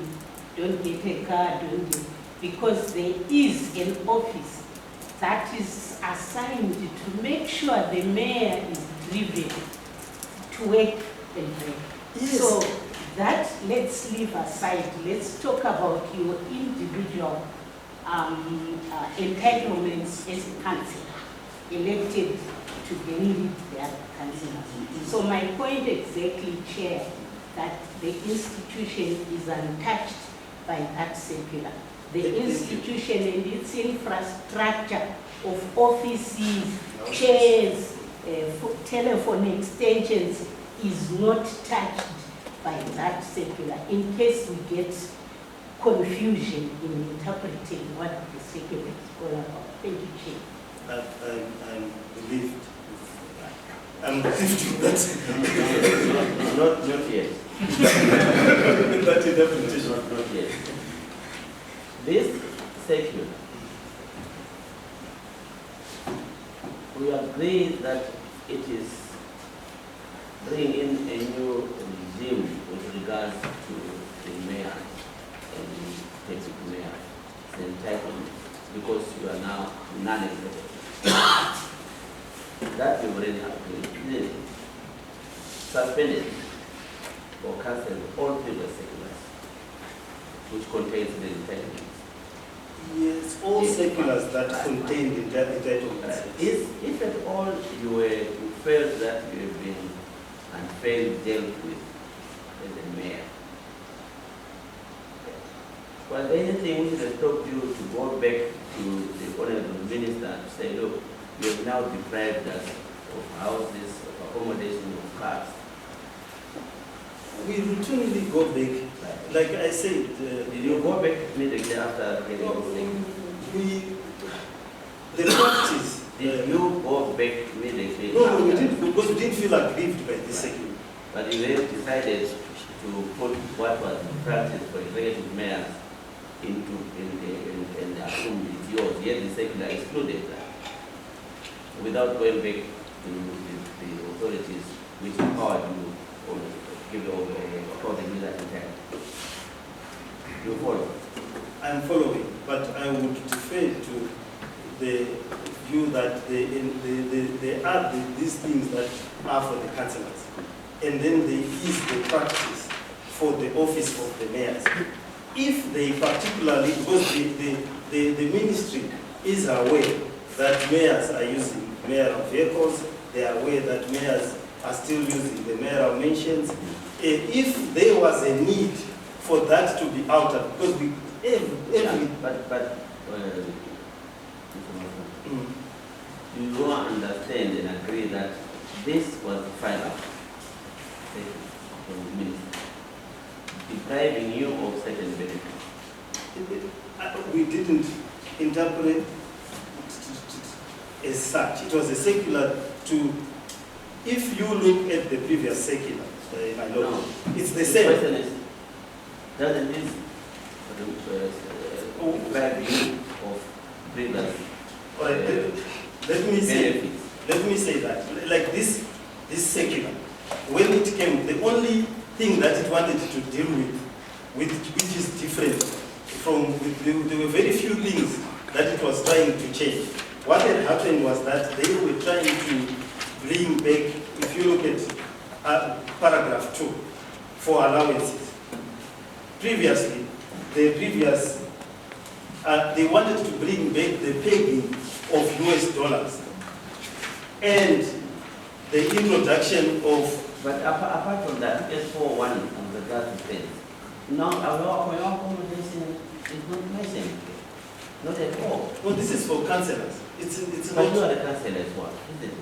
don't get a car, don't get, because there is an office that is assigned to make sure the mayor is driven to work and break. Yes. So that let's leave aside. Let's talk about your individual entitlements as a councillor, elected to lead their councillors. So my point exactly, Chair, that the institution is untouched by that circular. The institution and its infrastructure of offices, chairs, telephone extensions is not touched by that circular, in case we get confusion in interpreting what the circular is all about. Thank you, Chair. I'm relieved. I'm relieved that. Not yet. That interpretation. Not yet. This circular, we agree that it is bringing in a new regime with regards to the mayor and the deputy mayor, the entitlement, because you are now non-executive. That we've already agreed. Suspended or cancelled all previous circulars, which contains the entitlement. Yes, all circulars that contain the entitlements. If at all you felt that you have been unfairly dealt with as a mayor, was there anything which has stopped you to go back to the honorable minister and say, look, you have now deprived us of houses, of accommodation, of cars? We routinely go back, like I said. Did you go back immediately after getting the practice. Did you go back immediately? No, we didn't, because we didn't feel aggrieved by this circular. But you then decided to put what was in practice for executive mayors into and assume it's yours, yet the circular excluded that, without going back to the authorities which empowered you or give you according to that intent. You follow? I'm following, but I would defer to the view that there are these things that are for the councillors, and then there is the practice for the office of the mayors. If they particularly, because the ministry is aware that mayors are using mayoral vehicles, they are aware that mayors are still using the mayoral mansions. If there was a need for that to be altered, because we every but do you understand and agree that this was the final from the minister, depriving you of certain benefits? We didn't interpret it as such. It was a circular to, if you look at the previous circular, my lord, No. it's the The same. question is, doesn't this deprive you of previous All right, let me say, benefits? let me say that, like this circular, when it came, the only thing that it wanted to deal with which is different from, there were very few things that it was trying to change. What had happened was that they were trying to bring back, if you look at paragraph 2, for allowances. Previously, they wanted to bring back the pegging of US dollars and the introduction of. But apart from that, just for one of the that things, no, our accommodation is not mentioned here. Not at all. Well, this is for councillors. It's But you not. are the councillor as well, isn't it?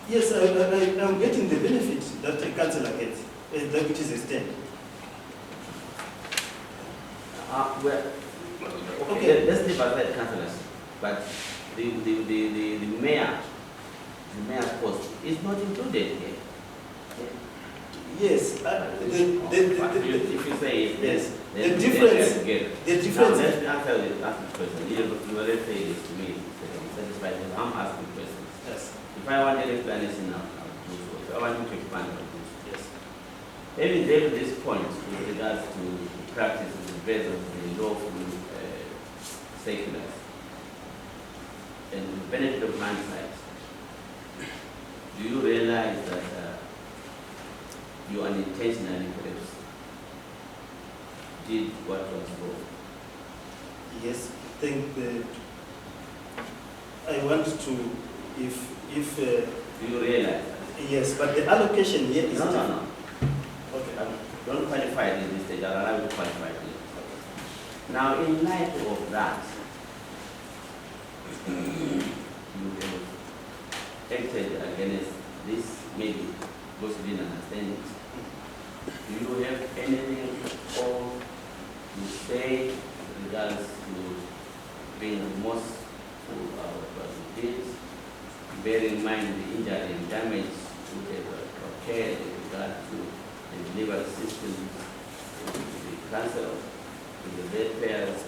Yes, I'm getting the benefit that a councillor gets, that which is extended. Well, okay, let's leave aside councillors, but the mayor's post is not included here. Yes, If you say yes, then the difference, together. the Now, difference. let's answer this question. You already say this to me. I'm satisfied. I'm asking questions. Yes, If I want an explanation now, I'll do so. If I want you to expand, I'll do so. yes. Having dealt with this point with regards to practices based on the lawful seculars and the benefit of hindsight, do you realize that you unintentionally perhaps did what was wrong? Yes, I think that I want to, if Do you realize that? yes, but the allocation here is No. different. Okay. Don't qualify it in this stage. I'll allow you to qualify it. Now, in light of that, you have acted against this, maybe because you didn't understand it. Do you have anything or to say with regards to being remorseful of what you did, bearing in mind the injury and damage which have occurred with regard to the delivery system, the council, the ratepayers,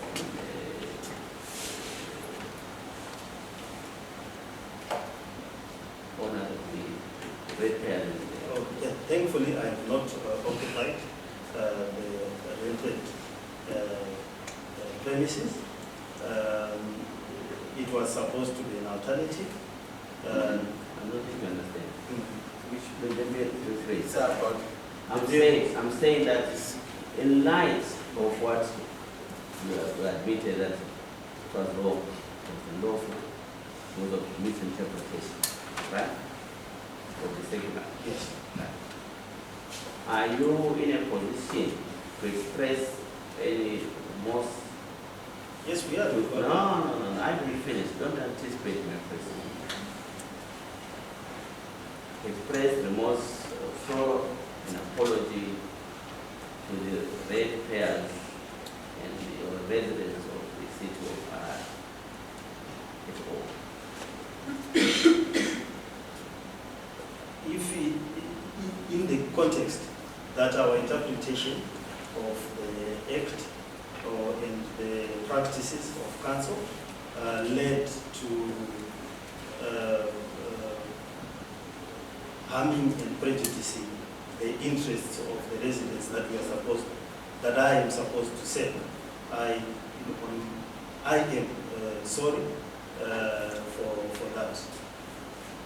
owners of the ratepayers? Oh, yeah, thankfully, I have not occupied the rented premises. It was supposed to be an alternative. I don't think you understand. Which let me rephrase. It's about I'm saying that in light of what you admitted that it was wrong, it was unlawful, because of misinterpretation, right? Of the secular. Yes. Are you in a position to express any most? Yes, we are. No, I will finish. Don't anticipate my question. Express remorse, sorrow, and apology to the ratepayers and the residents of the city of Harare. It's all. If in the context that our interpretation of the Act and the practices of council led to harming and prejudicing the interests of the residents that I am supposed to serve, I am sorry for that,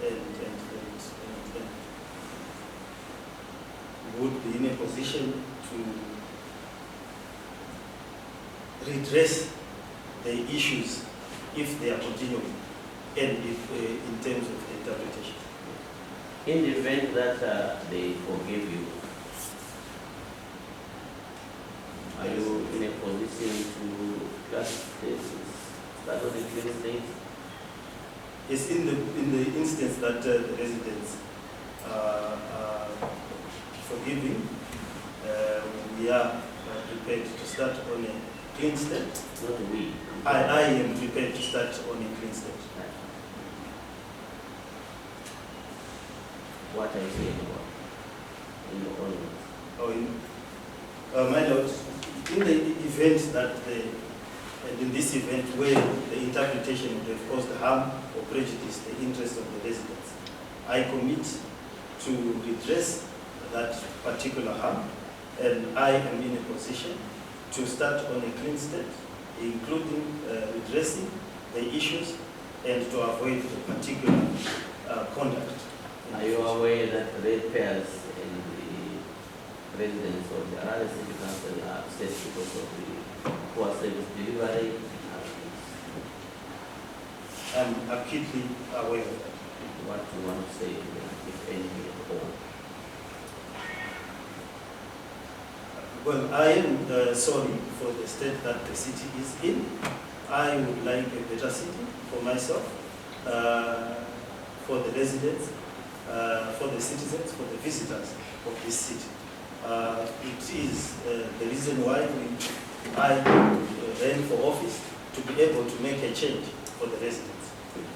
and would be in a position to redress the issues if they are continuing, and if in terms of the interpretation. In the event that they forgive you, are you in a position to just start on the clean state? Yes, in the instance that the residents are forgiving, we are prepared to start on a clean slate. Not we. I am prepared to start on a clean slate. What are you saying about in your own words? My Lord, in the event that and in this event where the interpretation would have caused harm or prejudice the interest of the residents, I commit to redress that particular harm, and I am in a position to start on a clean slate, including redressing the issues and to avoid the particular conduct. Are you aware that the ratepayers and the residents of the Harare City Council are upset because of the poor service delivery? I'm acutely aware of that. What do you want to say to them, if anything at all? Well, I am sorry for the state that the city is in. I would like a better city for myself, for the residents, for the citizens, for the visitors of this city. It is the reason why I ran for office, to be able to make a change for the residents.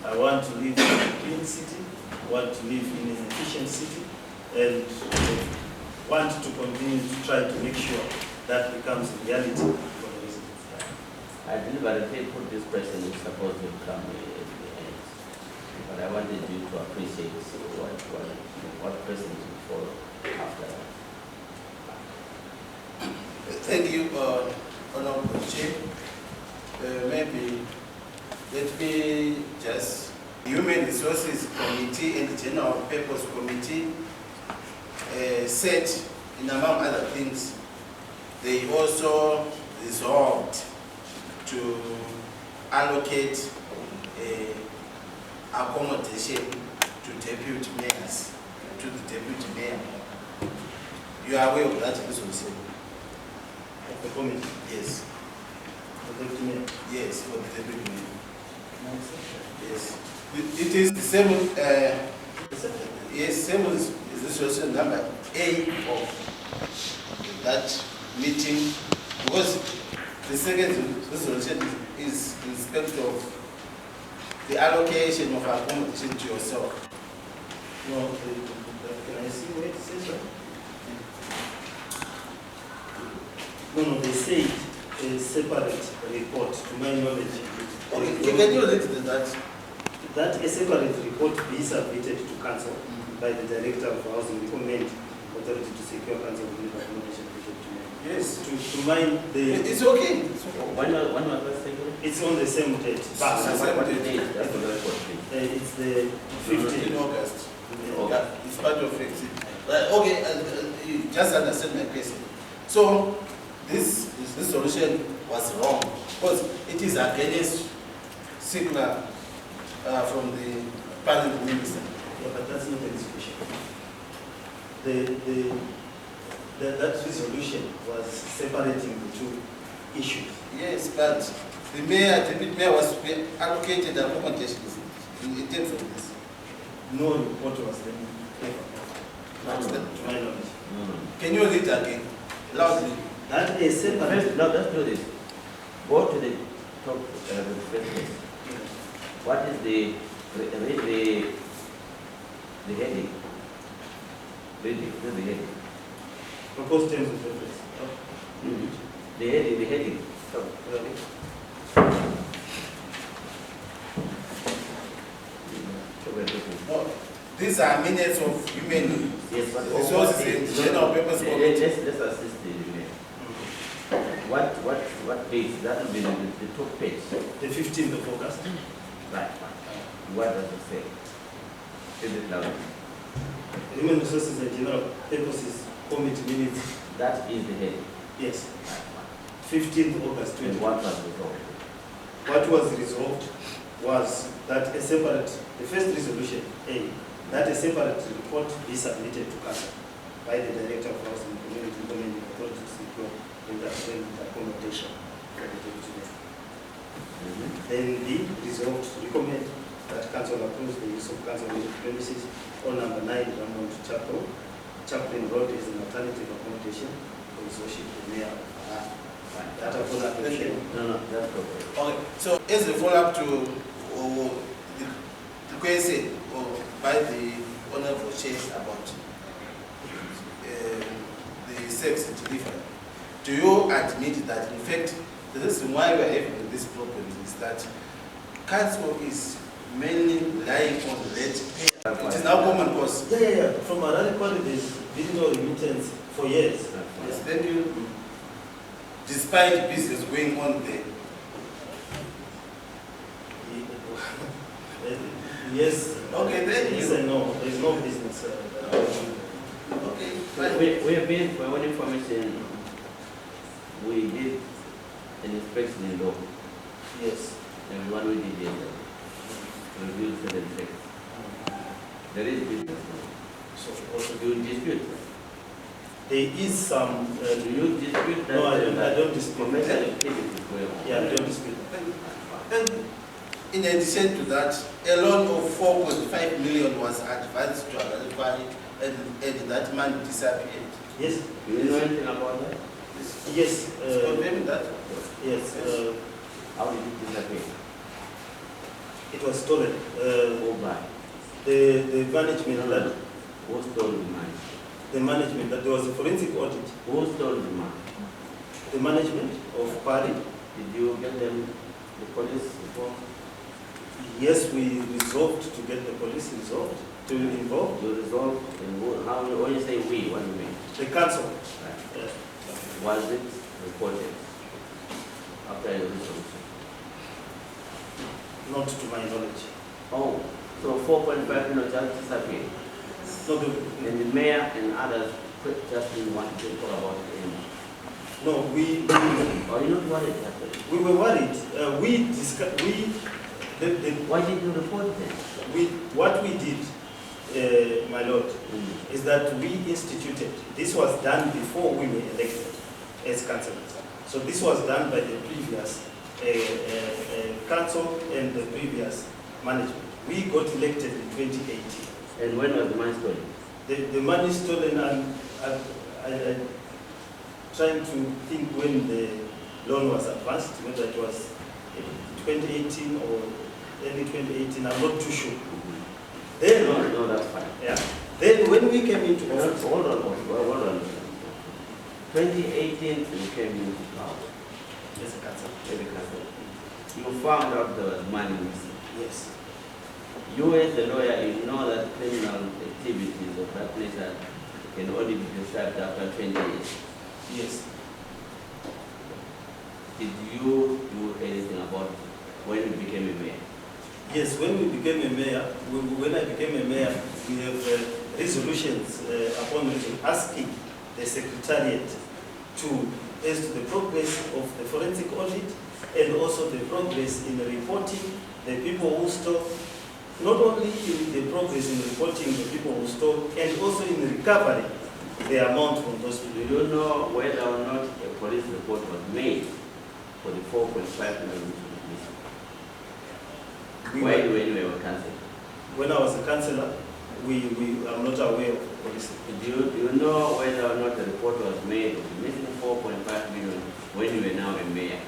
I want to live in a clean city, want to live in an efficient city, and want to continue to try to make sure that becomes a reality for the residents. I deliberately put this question, it's supposed to come at the end, but I wanted you to appreciate what precedent will follow after that. Thank you, Honorable Chair. Maybe let me just, Human Resources Committee and General Purpose Committee said, in among other things, they also resolved to allocate accommodation to deputy mayors, to the deputy mayor. You are aware of that resolution? Of the committee? Yes. The deputy mayor? Yes, for the deputy mayor. Yes. It is the same, yes, same as resolution number 8 of that meeting, because the second resolution is in respect of the allocation of accommodation to yourself. No, can I see where it says that? No, they say a separate report, to my knowledge. Okay, can you read that? That a separate report be submitted to council by the Director of Housing, recommend authority to secure council with accommodation. Yes, to mind the... It's okay. When was that taken? It's on the same date. It's the same What date. date? That's the record, please. It's the 15th. In August. Okay. It's part of it. Okay, you just understand my question. So, this solution was wrong because it is against signal from the parliament minister. Yeah, but that's not the discussion. That resolution was separating the two issues. Yes, but the mayor, deputy mayor was allocated accommodations in terms of this. No report was then taken, to my knowledge. Can you read again loudly? That a separate... No, let's do this. Go to the top reference. What is the heading? Read the heading. Proposed terms of reference. The heading. No, these are minutes of human Yes, but resources and general purpose committee. let's assist the remain. What page? That will be the top page. The 15th of August. Right. What does it say? Is it loud? Human Resources and General Purposes Committee minutes. That is the heading. Yes. 15th August And 20. what was resolved? What was resolved was that a separate, the first resolution, A, that a separate report be submitted to council by the Director of Housing and Community Development Authority to secure the accommodation for the deputy mayor. Then B, resolved to recommend that council approves the use of council premises on number 9 Ramon Chapel. Chaplain Road is an alternative accommodation for his worship the mayor of Harare. That upon application. No, that's okay. Okay, so as a follow-up to the question by the Honorable Chair about the sex delivery, do you admit that in fact the reason why we are having this problem is that council is mainly relying on red paper? It is now common cause. Yeah. From Harare Quarry, there's been no remittance for years. Yes, thank you. Despite business going on there. Yes. Okay, then Yes and no. There's no business. Okay, fine. We have been, for one information, we did an inspection in law. Yes. And one we did in review 76. There is business. So also Do you dispute? there is some. Do you dispute that? No, I don't dispute. Commercial activity is going on. Yeah, I don't dispute. And in addition to that, a loan of 4.5 million was advanced to Harare Quarry and that money disappeared. Yes. Do you know anything about that? Yes. Confirm that? Yes. How did it disappear? It was stolen. Who by? The management that Who stole the money? the management that there was a forensic audit. Who stole the money? The management of Quarry. Did you get them the police before? Yes, we resolved to get the police involved. You resolve and how when you say we, what do you mean? The council. Right. Yes. Was it reported after your resolution? Not to my knowledge. Oh, so 4.5 million just disappeared. No, And the mayor and others just didn't want to talk about it anymore. no, Or you not worried actually? we were worried. Why did you report then? What we did, my lord, is that we instituted. This was done before we were elected as councillors. So this was done by the previous council and the previous management. We got elected in 2018. And when was the money stolen? The money stolen, I'm trying to think when the loan was advanced, whether it was 2018 or early 2018, I'm not too sure. Then, No, that's fine. yeah. Then when we came into office, Hold on. 2018 you came into power. as a council, You found out there was money missing. yes, You as the lawyer, you know that criminal activities of that place can only be described after 20 years. yes. Did you do anything about it when you became a mayor? Yes, when we became a mayor, when I became a mayor, we have resolutions upon asking the secretariat as to the progress of the forensic audit and also the progress in reporting the people who stole, not only in the progress in reporting the people who stole, and also in recovering the amount from those people. Do you know whether or not a police report was made for the 4.5 million which was missing? When you were cancelled? When I was a councillor, I'm not aware of the policy. Do you know whether or not the report was made of the missing 4.5 million when you were now a mayor?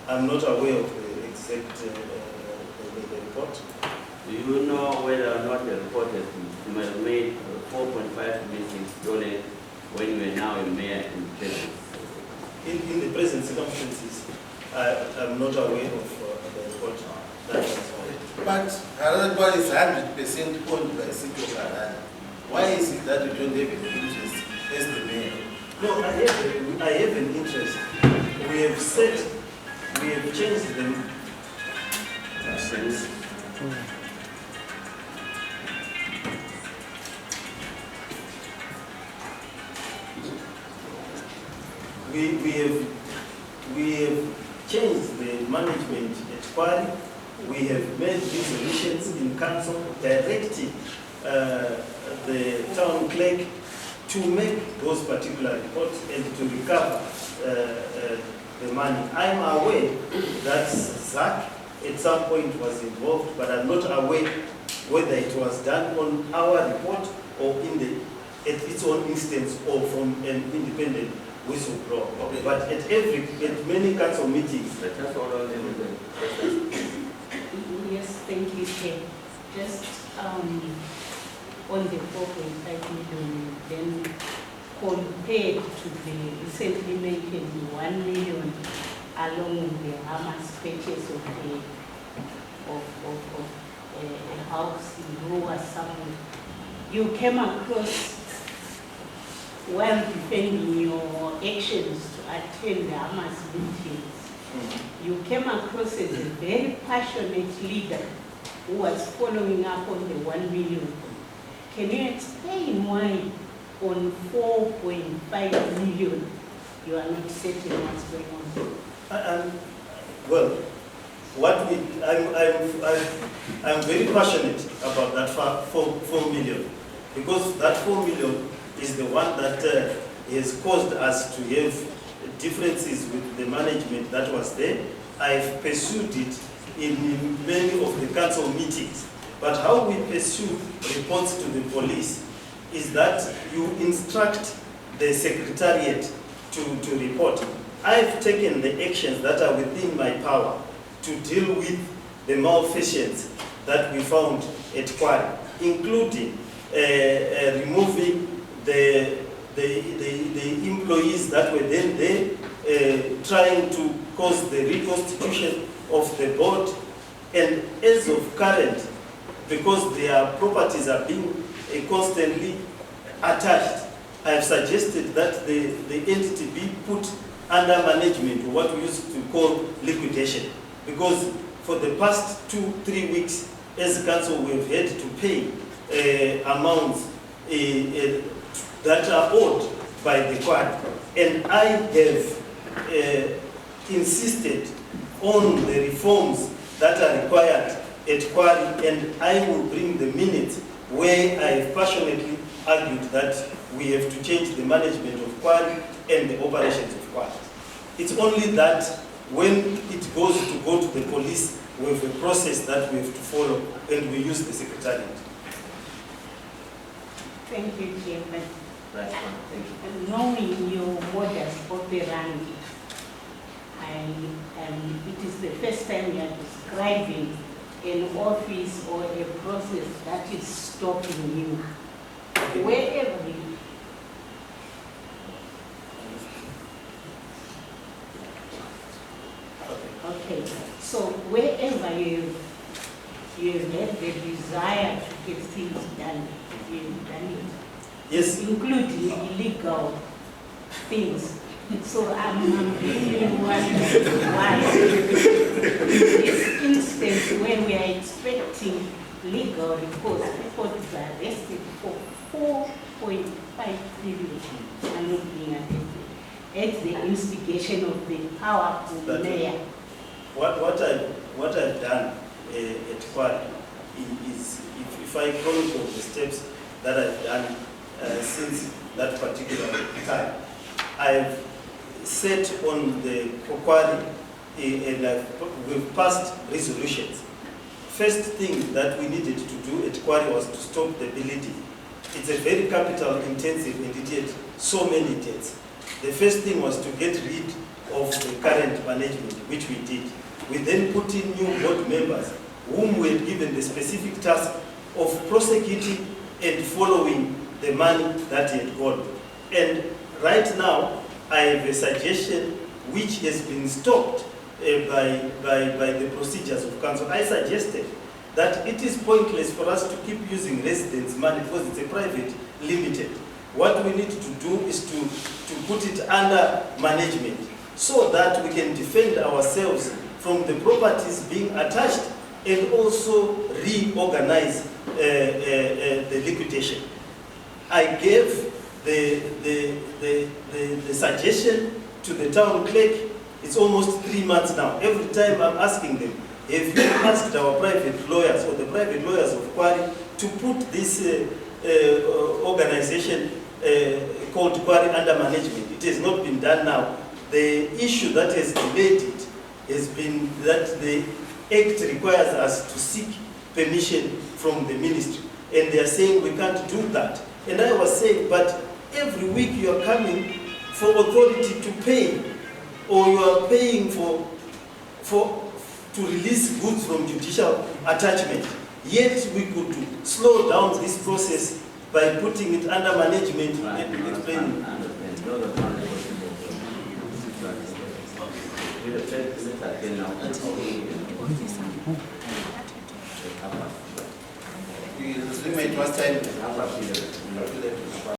I'm not aware of the exact the report. Do you know whether or not the report has been made 4.5 missing stolen when you were now a mayor in the present? In the present circumstances, I'm not aware of the report. That was all. But Harare Quarry is 100% owned by the city of Harare. Why is it that you don't have an interest as the mayor? No, I have an interest. We have changed them. We have changed the management at Quarry. We have made resolutions in council directing the town clerk to make those particular reports and to recover the money. I'm aware that Zach at some point was involved, but I'm not aware whether it was done on our report or at its own instance or from an independent whistleblower. Okay. But at many council meetings, That's all on everything. Yes, thank you, Chair. Just on the 4.5 million, then compared to the recently mentioned 1 million along with the Hamas purchase of a house in Rua somewhere, you came across, while defending your actions to attend the Hamas meetings, you came across as a very passionate leader who was following up on the 1 million. Can you explain why on 4.5 million you are not certain what's going on? well, I'm very passionate about that 4 million, because that 4 million is the one that has caused us to have differences with the management that was there. I've pursued it in many of the council meetings. But how we pursue reports to the police is that you instruct the secretariat to report. I've taken the actions that are within my power to deal with the malfeasance that we found at Quarry, including removing the employees that were then there, trying to cause the reconstitution of the board, and as of current, because their properties are being constantly attached, I have suggested that the entity be put under management, or what we used to call liquidation, because for the past 2-3 weeks, as council, we have had to pay amounts that are owed by the quarry. And I have insisted on the reforms that are required at quarry, and I will bring the minutes where I have passionately argued that we have to change the management of quarry and the operations of quarry. It's only that when it goes to the police, we have a process that we have to follow, and we use the secretariat. Thank you, Chairman. That's one. Thank you. Knowing your modus operandi, it is the first time you are describing an office or a process that is stopping you. Wherever you Okay, so wherever you have the desire to get things done, you've done it. Yes. Including illegal things. So I'm really wondering why in this instance when we are expecting legal reports, people are arrested for 4.5 billion and not being arrested at the instigation of the powerful mayor. What I've done at Quarry is, if I chronicle the steps that I've done since that particular time, I've set on the Quarry and we've passed resolutions. First thing that we needed to do at Quarry was to stop the bleeding. It's a very capital intensive and it had so many deaths. The first thing was to get rid of the current management, which we did. We then put in new board members whom we had given the specific task of prosecuting and following the money that had gone. And right now, I have a suggestion which has been stopped by the procedures of council. I suggested that it is pointless for us to keep using residents' money because it's a private limited. What we need to do is to put it under management so that we can defend ourselves from the properties being attached and also reorganize the liquidation. I gave the suggestion to the town clerk. It's almost 3 months now. Every time I'm asking them, have you asked our private lawyers or the private lawyers of Quarry to put this organization called Quarry under management? It has not been done now. The issue that has delayed it has been that Act requires us to seek permission from the ministry. And they are saying we can't do that. And I was saying, but every week you are coming for authority to pay, or you are paying to release goods from judicial attachment. Yet we could slow down this process by putting it under management and explaining. We limit what time?